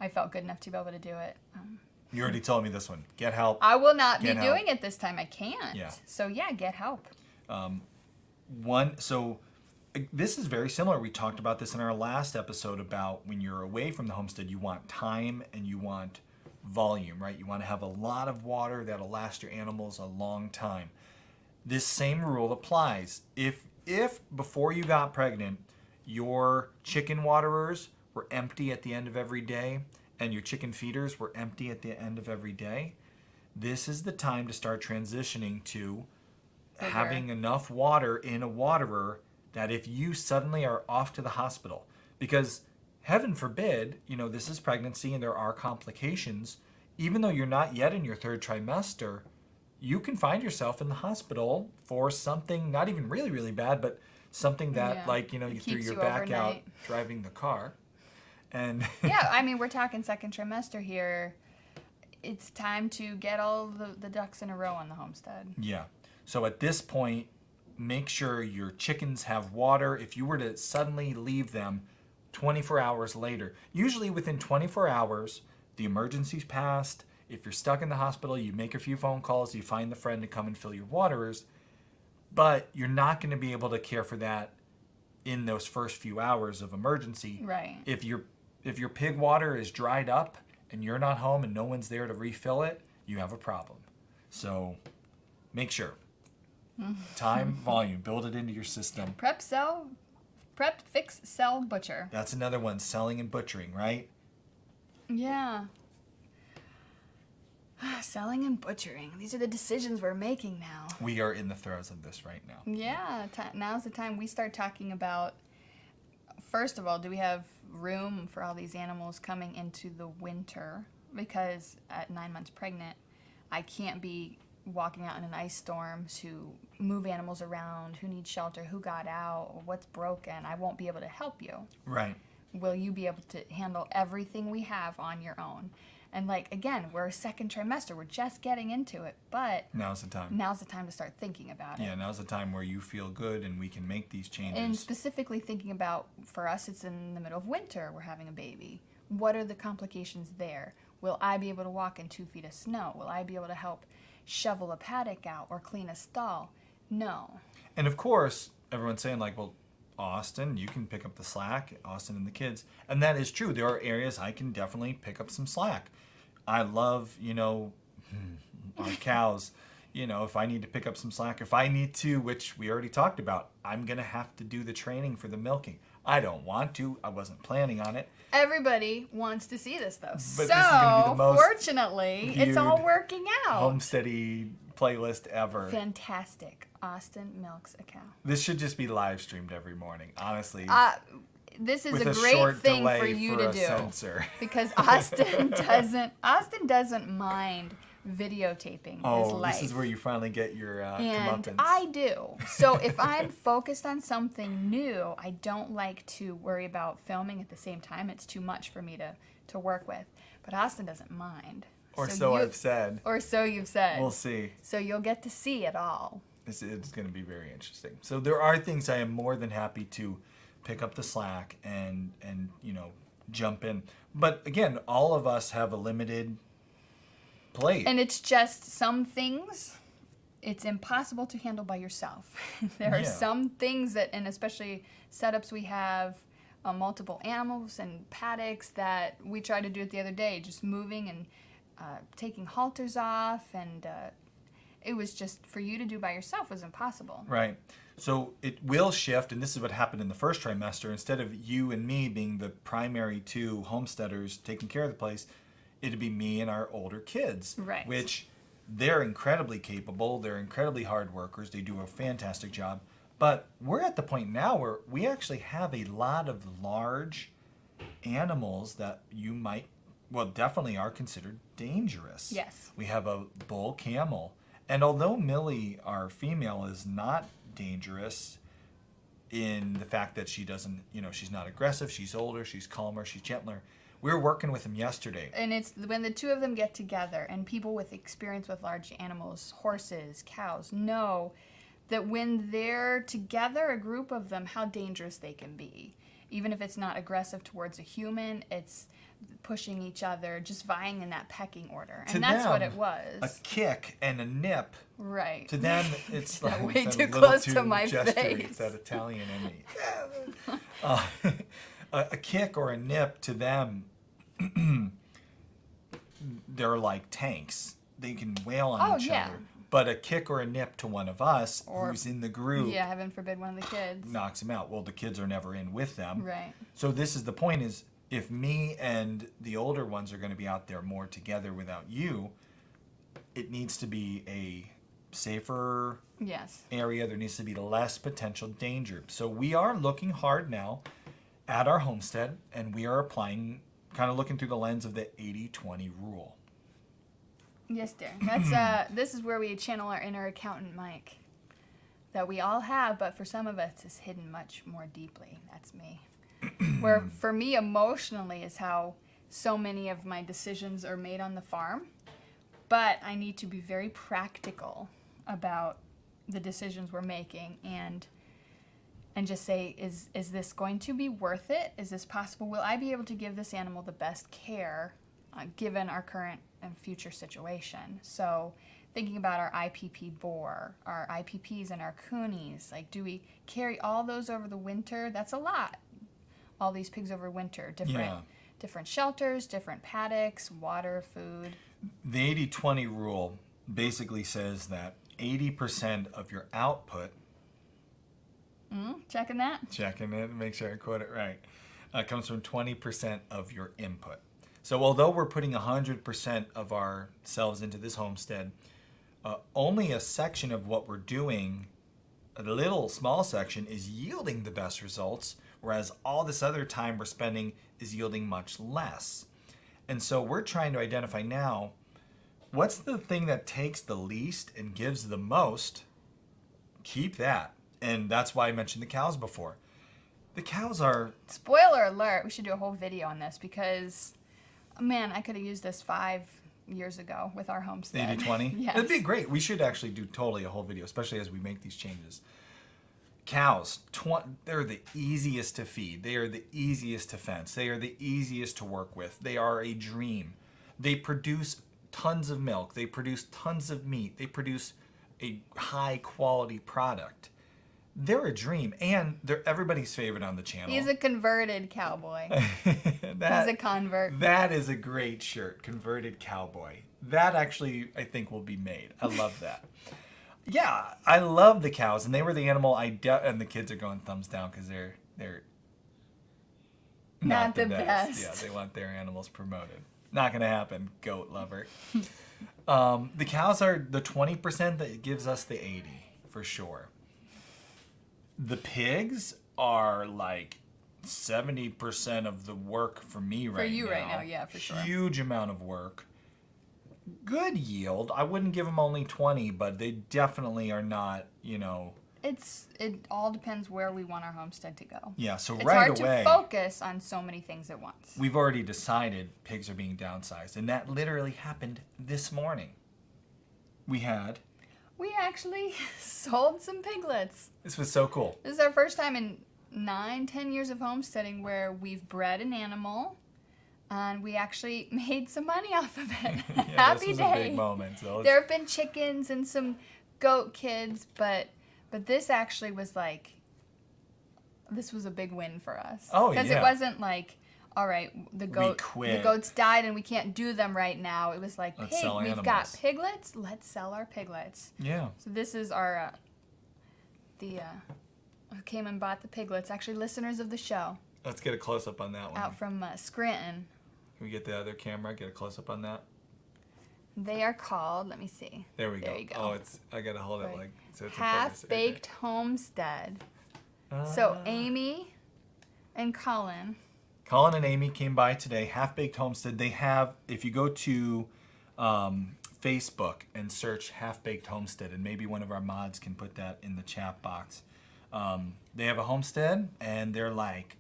I felt good enough to be able to do it. You already told me this one. Get help. I will not be Get help. doing it this time. I can't. Yeah. So yeah, get help. This is very similar. We talked about this in our last episode about when you're away from the homestead, you want time and you want volume, right? You want to have a lot of water that'll last your animals a long time. This same rule applies. If before you got pregnant, your chicken waterers were empty at the end of every day and your chicken feeders were empty at the end of every day, this is the time to start transitioning to having enough water in a waterer that if you suddenly are off to the hospital, because heaven forbid, this is pregnancy and there are complications, even though you're not yet in your third trimester, you can find yourself in the hospital for something not even really, really bad, but something that you threw keeps your you back out overnight. driving the car. And Yeah, I mean, we're talking second trimester here. It's time to get all the ducks in a row on the homestead. yeah. So at this point, make sure your chickens have water. If you were to suddenly leave them 24 hours later, usually within 24 hours, the emergency's passed. If you're stuck in the hospital, you make a few phone calls, you find the friend to come and fill your waterers, but you're not going to be able to care for that in those first few hours of emergency. Right. If your pig water is dried up and you're not home and no one's there to refill it, you have a problem. So make sure. Time, volume, build it into your system. Prep, fix, sell, butcher. That's another one, selling and butchering, right? Yeah. Selling and butchering. These are the decisions we're making now. We are in the throes of this right now. Yeah, now's the time we start talking about, first of all, do we have room for all these animals coming into the winter? Because at 9 months pregnant, I can't be walking out in an ice storm to move animals around, who needs shelter, who got out, what's broken. I won't be able to help you. Right. Will you be able to handle everything we have on your own? And again, we're a second trimester. We're just getting into it, but Now's the time. now's the time to start thinking about it. Yeah, now's the time where you feel good and we can make these changes. And specifically thinking about, for us, it's in the middle of winter, we're having a baby. What are the complications there? Will I be able to walk in 2 feet of snow? Will I be able to help shovel a paddock out or clean a stall? No. And of course, everyone's saying well, Austin, you can pick up the slack, Austin and the kids. And that is true. There are areas I can definitely pick up some slack. I love, our cows. If I need to pick up some slack, if I need to, which we already talked about, I'm going to have to do the training for the milking. I don't want to. I wasn't planning on it. Everybody wants to see this, though. This is gonna be the most fortunately, it's all viewed working out. Homesteady playlist ever. Fantastic. Austin milks a cow. This should just be live streamed every morning, honestly. This is with a short great thing delay for you for to a do. Censor. Because Austin doesn't mind videotaping his life. This is where you finally get your And comeuppance. I do. So if I'm focused on something new, I don't like to worry about filming at the same time. It's too much for me to work with. But Austin doesn't mind. Or so I've said. Or so you've said. We'll see. So you'll get to see it all. It's going to be very interesting. So there are things I am more than happy to pick up the slack and jump in. But again, all of us have a limited plate. And it's just some things it's impossible to handle by yourself. There are some things that, and especially setups we have, multiple animals and paddocks that we tried to do it the other day, just moving and taking halters off, and it was just, for you to do by yourself was impossible. Right. So it will shift, and this is what happened in the first trimester. Instead of you and me being the primary 2 homesteaders taking care of the place, it'd be me and our older kids. Right. Which they're incredibly capable. They're incredibly hard workers. They do a fantastic job. But we're at the point now where we actually have a lot of large animals that you might, definitely are considered dangerous. Yes. We have a bull camel, And although Millie, our female, is not dangerous in the fact that she doesn't, she's not aggressive, she's older, she's calmer, she's gentler. We were working with them yesterday. And it's when the two of them get together, and people with experience with large animals, horses, cows, know that when they're together, a group of them, how dangerous they can be. Even if it's not aggressive towards a human, it's pushing each other, just vying in that pecking order. And that's what it was. A kick and a nip. Right. To them, it's like way it's too a little close too to my gesturing. face. It's that Italian in me. A kick or a nip to them, they're like tanks. They can wail on each other. But a kick or a nip to one of us who's in the group, yeah, heaven forbid one of the kids knocks them out. Well, the kids are never in with them. Right. So this is the point: is if me and the older ones are going to be out there more together without you, it needs to be a safer area. There needs to be less potential danger. So we are looking hard now at our homestead, and we are applying, kind of looking through the lens of the 80-20 rule. Yes, dear. That's this is where we channel our inner accountant, Mike, that we all have, but for some of us is hidden much more deeply. That's me. Where for me, emotionally, is how so many of my decisions are made on the farm, but I need to be very practical about the decisions we're making and just say, is this going to be worth it? Is this possible? Will I be able to give this animal the best care given our current and future situation? So thinking about our IPP boar, our IPPs and our coonies, like, do we carry all those over the winter? That's a lot. All these pigs over winter, different shelters, different paddocks, water, food. The 80-20 rule basically says that 80% of your output, Checking that? checking it, make sure I quote it right, comes from 20% of your input. So although we're putting 100% of ourselves into this homestead, only a section of what we're doing, a little small section, is yielding the best results, whereas all this other time we're spending is yielding much less. And so we're trying to identify now, what's the thing that takes the least and gives the most? Keep that. And that's why I mentioned the cows before. The cows are... Spoiler alert, we should do a whole video on this because, man, I could have used this 5 years ago with our homestead. 80-20? Yes. It'd be great. We should actually do totally a whole video, especially as we make these changes. Cows, they're the easiest to feed. They are the easiest to fence. They are the easiest to work with. They are a dream. They produce tons of milk. They produce tons of meat. They produce a high quality product. They're a dream, and they're everybody's favorite on the channel. He's a converted cowboy. He's a convert. That is a great shirt, converted cowboy. That actually, I think, will be made. I love that. Yeah, I love the cows, and they were the animal and the kids are going thumbs down because they're not the best. Yeah, they want their animals promoted. Not gonna happen, goat lover. The cows are the 20% that gives us the 80 for sure. The pigs are like 70% of the work for me right now. For you right now, yeah, for sure. Huge amount of work. Good yield. I wouldn't give them only 20, but they definitely are not, It all depends where we want our homestead to go. Yeah, so It's right hard away, to focus on so many things at once. we've already decided pigs are being downsized, and that literally happened this morning. We actually sold some piglets. this was so cool. This is our first time in 9-10 years of homesteading where we've bred an animal and we actually made some money off of it. Yeah, Happy this was day. a big moment. So There have been chickens and some goat kids, but this actually was like, this was a big win for us. Oh, Because yeah. it wasn't like, all right, the quit. goats died and we can't do them right now. It was like, Let's hey, sell we've got animals. piglets. Let's sell our piglets. Yeah. So this is our, who came and bought the piglets. Actually, listeners of the show Let's get a close up on that one. out from Scranton. Can we get the other camera? Get a close up on that. They are called, let me see. There we go. There you go. Oh, I gotta hold it Right. like so. It's Half-Baked Homestead. So Amy and Colin. Colin and Amy came by today. Half Baked Homestead. They have, if you go to Facebook and search Half Baked Homestead, and maybe one of our mods can put that in the chat box. They have a homestead, and they're like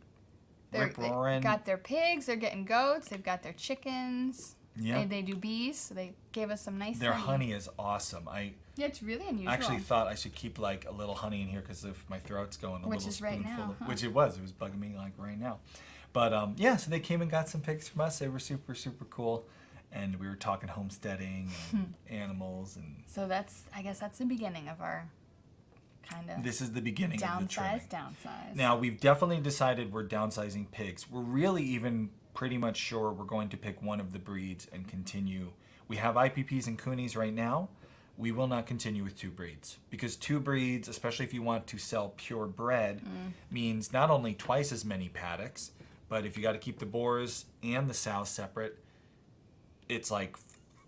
They've rip-roaring. got their pigs, they're getting goats, they've got their chickens. Yeah. They do bees, so they gave us some nice Their honey is awesome. Yeah, it's really unusual. I actually thought I should keep like a little honey in here because if my throat's going a Which little is right spoonful now, of, huh? which it was bugging me like right now. But yeah, so they came and got some pigs from us. They were super, super cool. And we were talking homesteading and animals, and So I guess that's the beginning of our kind of this is the beginning of the trimming. downsize. Now, we've definitely decided we're downsizing pigs. We're really even pretty much sure we're going to pick one of the breeds and continue. We have IPPs and Coonies right now. We will not continue with 2 breeds because 2 breeds, especially if you want to sell pure bred, means not only twice as many paddocks, but if you got to keep the boars and the sows separate, it's like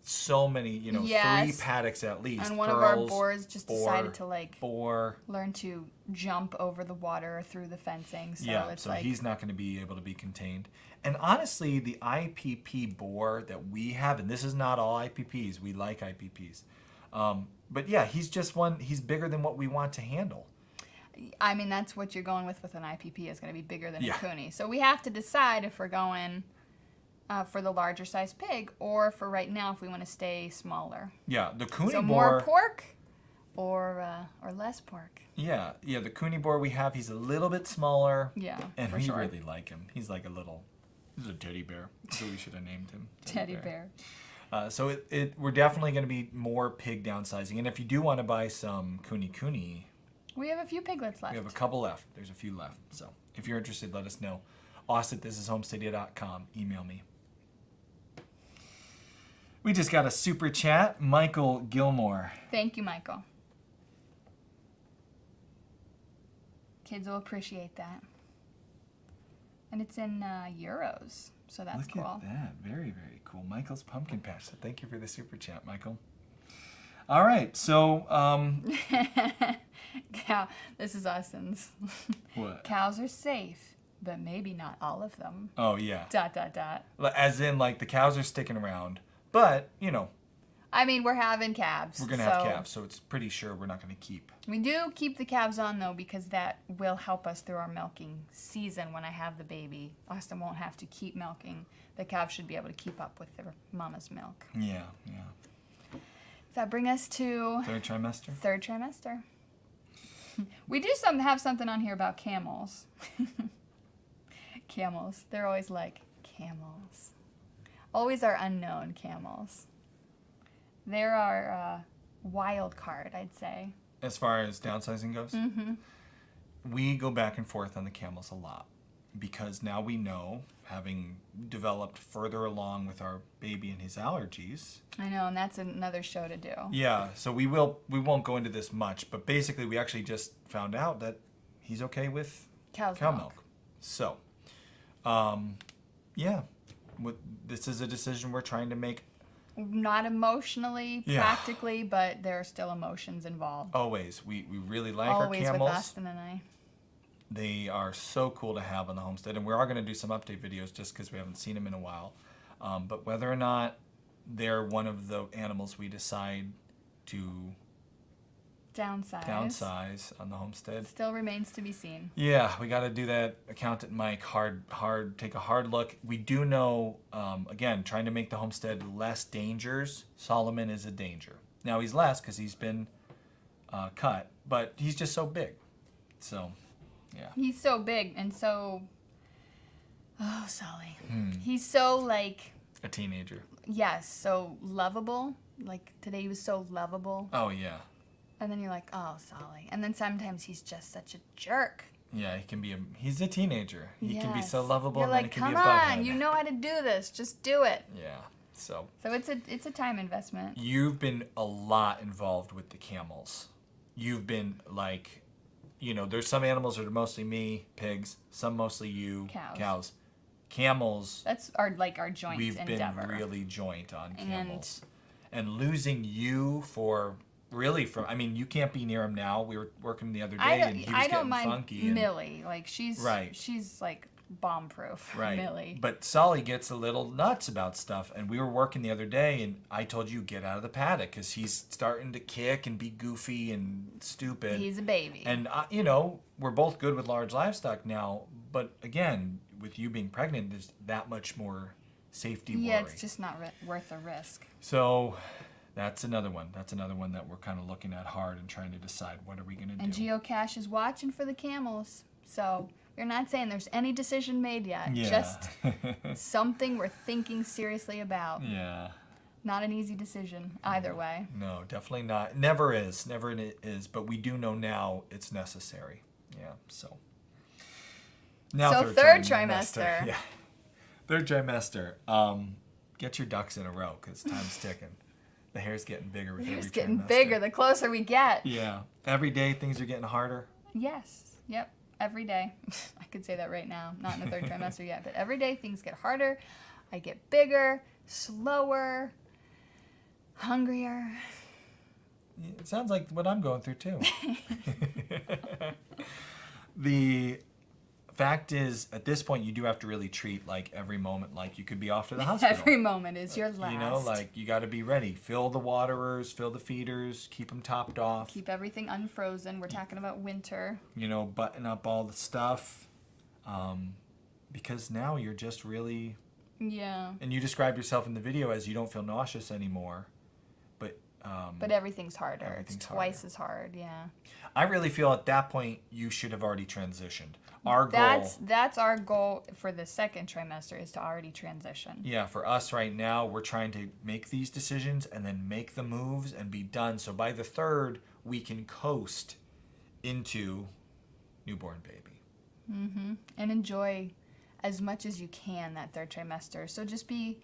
so many, you know, 3 paddocks at least. And one of our Pearls, boars just decided to like boar. learn to jump over the water or through the fencing. So Yeah, it's so like he's not going to be able to be contained. And honestly, the IPP boar that we have, and this is not all IPPs, we like IPPs. But yeah, he's just one, he's bigger than what we want to handle. I mean, that's what you're going with an IPP is going to be bigger than Yeah. a Coonie. So we have to decide if we're going for the larger size pig or for right now if we want to stay smaller. Yeah, the Cooney So boar. more pork or less pork. Yeah, the Cooney boar we have, he's a little bit smaller. Yeah, And for we sure. really like him. He's like he's a teddy bear. So we should have named him Teddy bear. So we're definitely going to be more pig downsizing. And if you do want to buy some Cooney, We have a few piglets left. we have a couple left. There's a few left. So if you're interested, let us know. Austin@thisishomesteady.com. Email me. We just got a super chat. Michael Gilmore. Thank you, Michael. Kids will appreciate that. And it's in euros, so that's Look cool. at that. Very, very cool. Michael's Pumpkin Patch. So thank you for the super chat, Michael. All right. So, Cow. This is Austin's. what? Cows are safe, but maybe not all of them. Oh, yeah. ... As in, like, the cows are sticking around. But, you know, I mean, we're having calves. we're going to have calves. So it's pretty sure we're not going to keep. We do keep the calves on, though, because that will help us through our milking season when I have the baby. Austin won't have to keep milking. The calves should be able to keep up with their mama's milk. Yeah, yeah. Does that bring us to 3rd trimester? 3rd trimester? We do have something on here about camels. Camels. They're always like, camels. Always our unknown camels. They're our wild card, I'd say. As far as downsizing goes, we go back and forth on the camels a lot because now we know, having developed further along with our baby and his allergies. I know, and that's another show to do. Yeah, so we won't go into this much, but basically we actually just found out that he's okay with Cow milk. So, yeah, this is a decision we're trying to make. Not emotionally, Yeah. practically, but there are still emotions involved. Always, we really like Always our with camels. Austin and I. They are so cool to have on the homestead, and we are going to do some update videos just because we haven't seen them in a while. But whether or not they're one of the animals we decide to downsize on the homestead, Still remains to be seen. yeah, we got to do that. Accountant Mike, take a hard look. We do know, again, trying to make the homestead less dangers. Solomon is a danger. Now he's less because he's been cut, but he's just so big. So, yeah. He's so big and so... Oh, Solly. He's so, like... A teenager. Yes, so lovable. Like, today he was so lovable. Oh, yeah. And then you're like, oh, Solly. And then sometimes he's just such a jerk. Yeah, he's a teenager. He can be so Yes. lovable, You're and then like, he can be come a on, butthead. you know how to do this. Just do it. Yeah, so So it's a time investment. you've been a lot involved with the camels. You've been like, you know, there's some animals that are mostly me, pigs, some mostly you, Cows. Camels, That's our joint we've endeavor. been really joint on And- camels. And losing you I mean, you can't be near him now. We were working the other day and he was I getting don't mind funky. And, Millie. Like she's Right. she's like bomb-proof, Right. Millie. But Sully gets a little nuts about stuff. And we were working the other day, and I told you, get out of the paddock, because he's starting to kick and be goofy and stupid. He's a baby. And, you know, we're both good with large livestock now. But again, with you being pregnant, there's that much more safety worry. Yeah, it's just not worth the risk. So that's another one. That's another one that we're kind of looking at hard and trying to decide what are we going to do. And Geocache is watching for the camels. So we're not saying there's any decision made yet. Yeah. Just something we're thinking seriously about. Yeah. Not an easy decision either way. No, definitely not. Never is. Never is. But we do know now it's necessary. Yeah. So. Now So third trimester. Yeah. Third trimester. Get your ducks in a row because time's ticking. The hair's getting bigger with every It's getting trimester. bigger the closer we get. Yeah. Every day things are getting harder. Yes. Yep. Every day. I could say that right now. Not in the third trimester yet, but every day things get harder. I get bigger, slower, hungrier. It sounds like what I'm going through too. The fact is, at this point, you do have to really treat like every moment like you could be off to the hospital. Every moment is your last. You know, like you got to be ready. Fill the waterers, fill the feeders, keep them topped off. Keep everything unfrozen. We're talking about winter. You know, button up all the stuff. Because now you're just really... Yeah. And you describe yourself in the video as you don't feel nauseous anymore. But everything's harder. Everything's it's twice as hard, yeah. I really feel at that point you should have already transitioned. Our goal... That's our goal for the second trimester is to already transition. Yeah, for us right now, we're trying to make these decisions and then make the moves and be done. So by the third, we can coast into newborn baby. Mm-hmm. And enjoy as much as you can that third trimester. So just be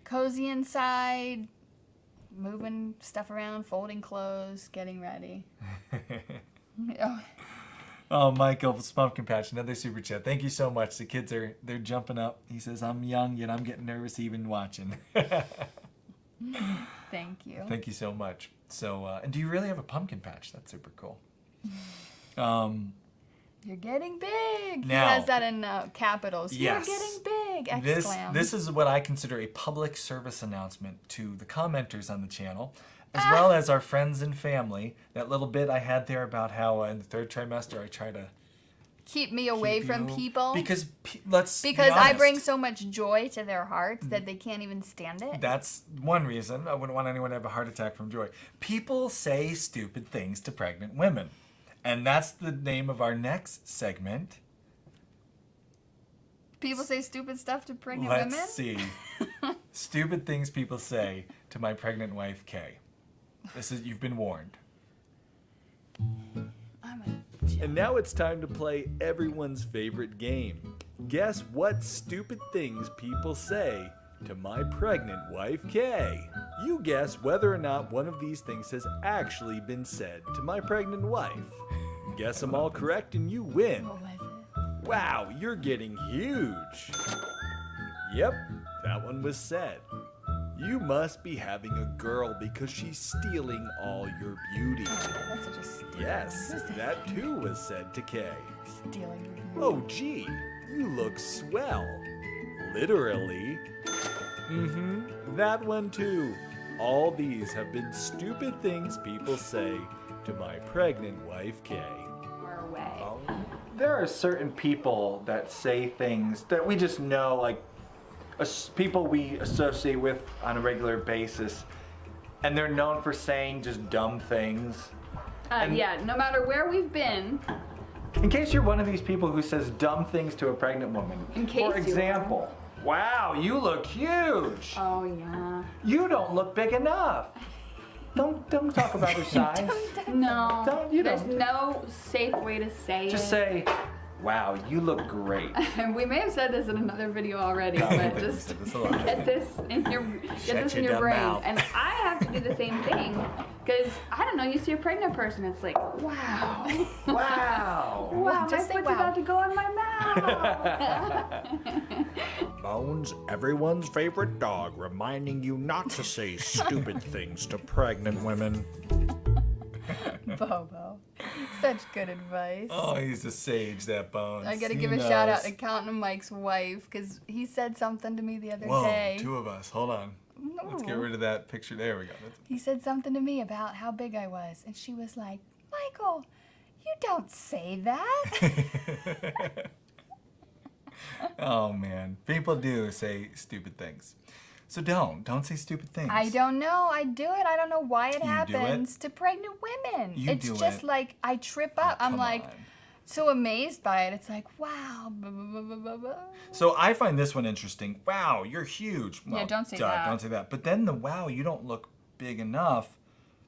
cozy inside, moving stuff around, folding clothes, getting ready. Oh, Michael's Pumpkin Patch, another super chat. Thank you so much. The kids they're jumping up. He says, I'm young, yet I'm getting nervous even watching. Thank you. Thank you so much. So, and do you really have a pumpkin patch? That's super cool. You're getting big. Now, he has that in capitals. Yes. You're getting big! Exclam. This is what I consider a public service announcement to the commenters on the channel, as well as our friends and family. That little bit I had there about how in the third trimester I try to keep me away from people. Because because I bring so much joy to their hearts that they can't even stand it. That's one reason. I wouldn't want anyone to have a heart attack from joy. People say stupid things to pregnant women. And that's the name of our next segment. People say stupid stuff to pregnant women? Let's see. Stupid things people say to my pregnant wife, Kay. You've been warned. And now it's time to play everyone's favorite game. Guess what stupid things people say to my pregnant wife, Kay. You guess whether or not one of these things has actually been said to my pregnant wife. Guess them all correct and you win. What was it? Wow, you're getting huge. Yep, that one was said. You must be having a girl because she's stealing all your beauty. That's such a stupid. Yes, that too was said to Kay. Stealing your beauty. Oh gee, you look swell. Literally. That one too. All these have been stupid things people say to my pregnant wife, Kay. Our way. There are certain people that say things that we just know, like people we associate with on a regular basis, and they're known for saying just dumb things. Yeah, no matter where we've been. In case you're one of these people who says dumb things to a pregnant woman. In case For you example, wow, you look huge. Oh yeah. You don't look big enough. Don't talk about her size. No. There's don't. no safe way to say Just it. say, wow, you look great. We may have said this in another video already, but just get this in your brain. Mouth. And I have to do the same thing because I don't know. You see a pregnant person, it's like, wow, Wow. wow, Just my say foot's wow. about to go on my mouth. Bones, everyone's favorite dog, reminding you not to say stupid things to pregnant women. Bobo. Such good advice. Oh, he's a sage, that Bones. I gotta He give a shout out knows. to Counting Mike's wife, because he said something to me the other Whoa, day. two of us. Hold on. Let's get No. rid of that picture. There we go. He said something to me about how big I was, and she was like, Michael, you don't say that. Oh, man. People do say stupid things. So don't say stupid things. I don't know. I do it. I don't know why it do it? happens to pregnant women. You it's do just it. like I trip Oh, up. I'm come like on. so amazed by it. It's like, wow. Blah, blah, blah, blah, blah. So I find this one interesting. Wow, you're huge. Well, don't say duh, that. Don't say that. But then the wow, you don't look big enough.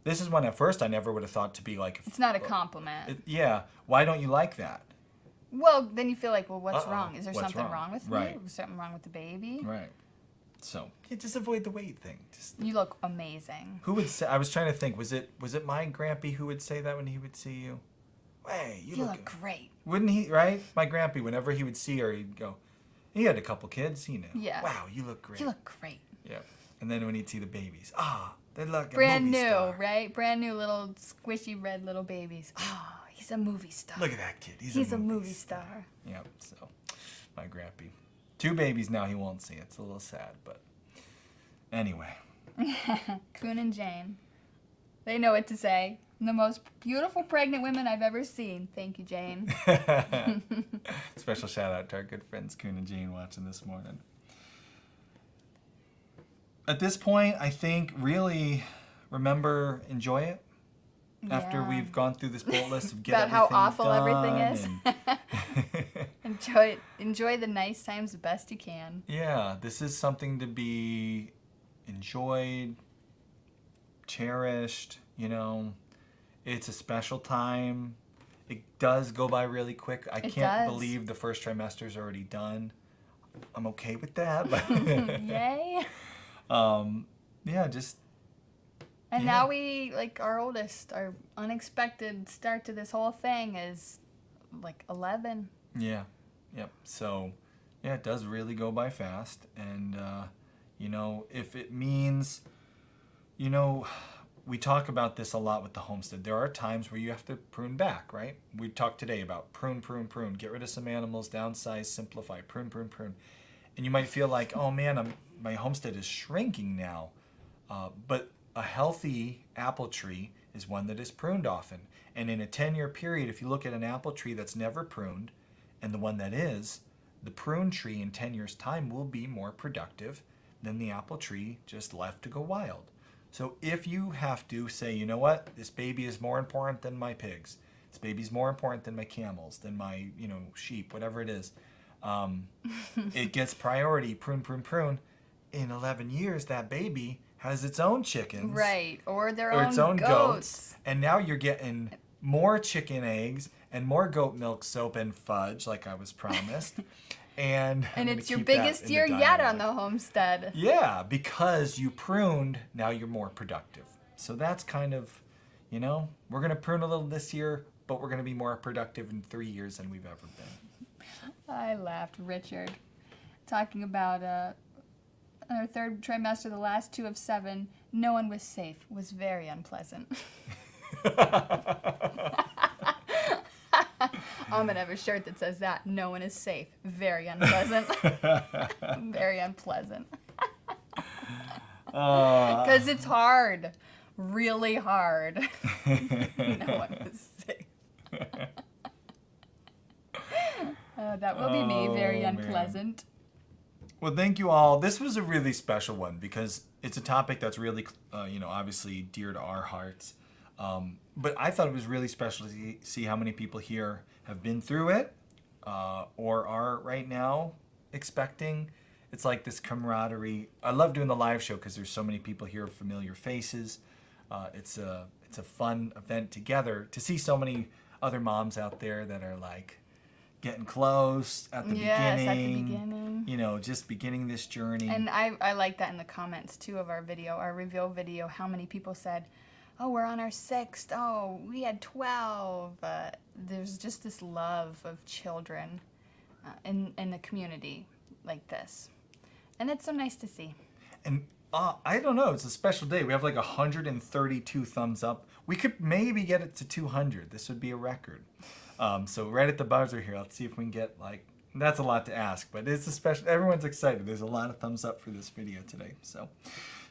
This is one at first I never would have thought to be like. It's not a compliment. Yeah. Why don't you like that? Well, then you feel like, well, what's Uh-oh. wrong? Is there What's something wrong? wrong with Right. me? Is something wrong with the baby? Right. So yeah, just avoid the weight thing. Just, You look amazing. who would say? I was trying to think. Was it my grampy who would say that when he would see you? Hey, you You look. look great. Wouldn't he? Right? My grampy. Whenever he would see her, he'd go. He had a couple kids. He knew. Yeah. Wow, you look great. You look great. Yeah. And then when he'd see the babies, they look a Brand movie new, star. right? Brand new little squishy red little babies. Oh, he's a movie star. Look at that kid. He's a movie star. Yep. So, my grampy. 2 babies now. He won't see it. It's a little sad, but anyway. Coon and Jane. They know what to say. The most beautiful pregnant women I've ever seen. Thank you, Jane. Special shout out to our good friends Coon and Jane watching this morning. At this point, I think really remember, enjoy it. After Yeah. we've gone through this bullet list of get About how everything awful everything done is. and- Enjoy it. Enjoy the nice times the best you can. Yeah, this is something to be enjoyed, cherished, you know. It's a special time. It does go by really quick. I It can't does. believe the first trimester is already done. I'm okay with that, but Yay. yeah, just And Yeah. now we, like, our oldest, our unexpected start to this whole thing is like 11. yeah, yep. So yeah, it does really go by fast, and you know, if it means, you know, we talk about this a lot with the homestead. There are times where you have to prune back, right? We talked today about prune, get rid of some animals, downsize, simplify, prune. And you might feel like, oh man, my homestead is shrinking now. But a healthy apple tree is one that is pruned often. And in a 10-year period, if you look at an apple tree that's never pruned and the one that is, the prune tree in 10 years' time will be more productive than the apple tree just left to go wild. So if you have to say, you know what, this baby is more important than my pigs, this baby's more important than my camels, than my, you know, sheep, whatever it is, it gets priority, prune. In 11 years, that baby has its own chickens. Right. Or their Or own, its own goats. And now you're getting more chicken eggs and more goat milk soap and fudge, like I was promised. And I'm And gonna it's your keep that biggest in the year yet dialogue. on the homestead. Yeah, because you pruned, now you're more productive. So that's kind of, you know, we're going to prune a little this year, but we're going to be more productive in 3 years than we've ever been. I laughed, Richard. Talking about our third trimester, the last 2 of 7, no one was safe. Was very unpleasant. I'm gonna have a shirt that says that. No one is safe. Very unpleasant. Very unpleasant. Because it's hard. Really hard. No one is safe. That will be me. Very Oh, man. unpleasant. Well, thank you all. This was a really special one because it's a topic that's really, you know, obviously dear to our hearts. But I thought it was really special to see how many people here have been through it or are right now expecting. It's like this camaraderie. I love doing the live show because there's so many people here, familiar faces. It's a fun event together to see so many other moms out there that are like getting close at the Yes, beginning. at the beginning. You know, just beginning this journey. And I like that in the comments too of our video, our reveal video, how many people said, oh, we're on our 6th, oh, we had 12. There's just this love of children in the community like this. And it's so nice to see. And I don't know. It's a special day. We have like 132 thumbs up. We could maybe get it to 200. This would be a record. So right at the buzzer here, let's see if we can get like, that's a lot to ask, but it's a special, everyone's excited. There's a lot of thumbs up for this video today. So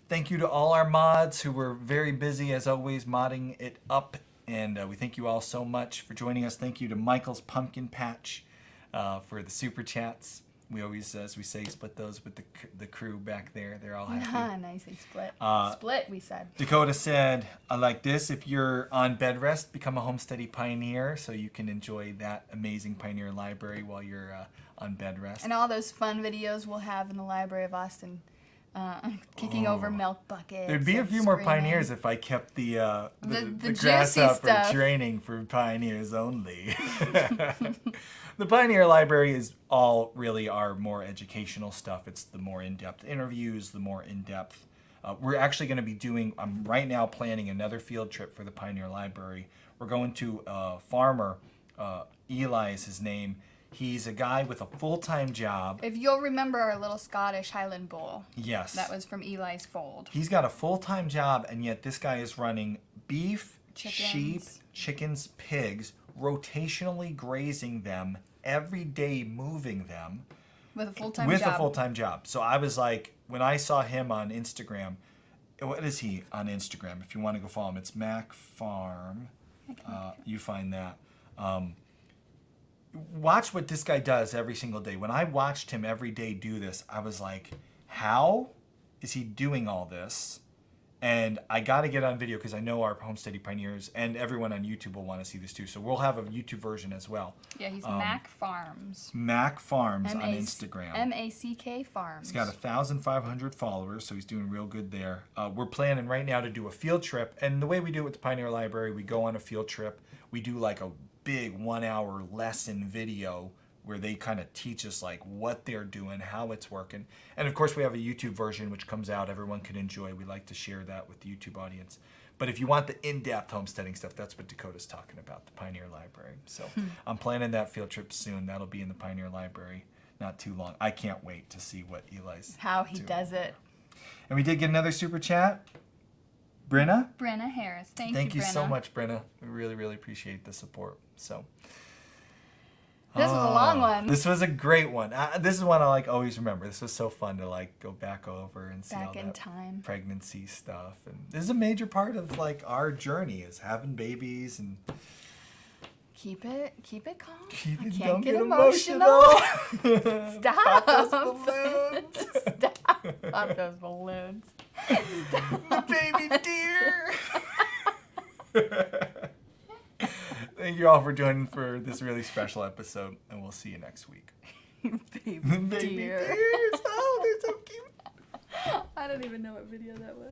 thank you to all our mods who were very busy as always modding it up. And we thank you all so much for joining us. Thank you to Michael's Pumpkin Patch for the super chats. We always, as we say, split those with the crew back there. They're all happy. Nicely split. Split, we said. Dakota said, I like this. If you're on bed rest, become a Homesteady Pioneer so you can enjoy that amazing Pioneer library while you're on bed rest. And all those fun videos we'll have in the Library of Austin. Kicking over milk buckets. There'd be a few more Pioneers if I kept the grasshopper stuff. training for Pioneers only. The Pioneer Library is all really our more educational stuff. It's the more in-depth interviews, the more in-depth. We're actually going to be doing, I'm right now planning another field trip for the Pioneer Library. We're going to a farmer, Eli is his name. He's a guy with a full-time job. If you'll remember our little Scottish Highland bull. Yes. That was from Eli's fold. He's got a full-time job, and yet this guy is running beef, Chickens. sheep, chickens, pigs, rotationally grazing them, every day moving them. With a full-time With job. a full-time job. So I was like, when I saw him on Instagram, what is he on Instagram? If you want to go follow him, it's Mac Farm. You find that. Watch what this guy does every single day. When I watched him every day do this, I was like, how is he doing all this? And I got to get on video because I know our Homesteady Pioneers and everyone on YouTube will want to see this too. So we'll have a YouTube version as well. Yeah, he's Mac Farms. Mac Farms on Instagram. M-A-C-K Farms. He's got 1,500 followers, so he's doing real good there. We're planning right now to do a field trip. And the way we do it with the Pioneer Library, we go on a field trip. We do like a big 1-hour lesson video where they kind of teach us like what they're doing, how it's working. And of course we have a YouTube version which comes out, everyone can enjoy. We like to share that with the YouTube audience. But if you want the in-depth homesteading stuff, that's what Dakota's talking about, the Pioneer Library. So I'm planning that field trip soon. That'll be in the Pioneer Library not too long. I can't wait to see what Eli's How he doing. does it. And we did get another super chat. Brenna? Brenna Harris. Thank you Brenna. so much, Brenna. We really, really appreciate the support. So This was a long one. This was a great one. This is one I like always remember. This was so fun to like go back over and see all Back in that time. pregnancy stuff. And this is a major part of like our journey is having babies and Keep it calm. keep it, I can't don't get get emotional. Pop Stop. those balloons. Stop. Pop those balloons. Baby deer. Thank you all for joining for this really special episode, and we'll see you next week. Baby Baby deer. deers. Oh, they're so cute. I don't even know what video that was.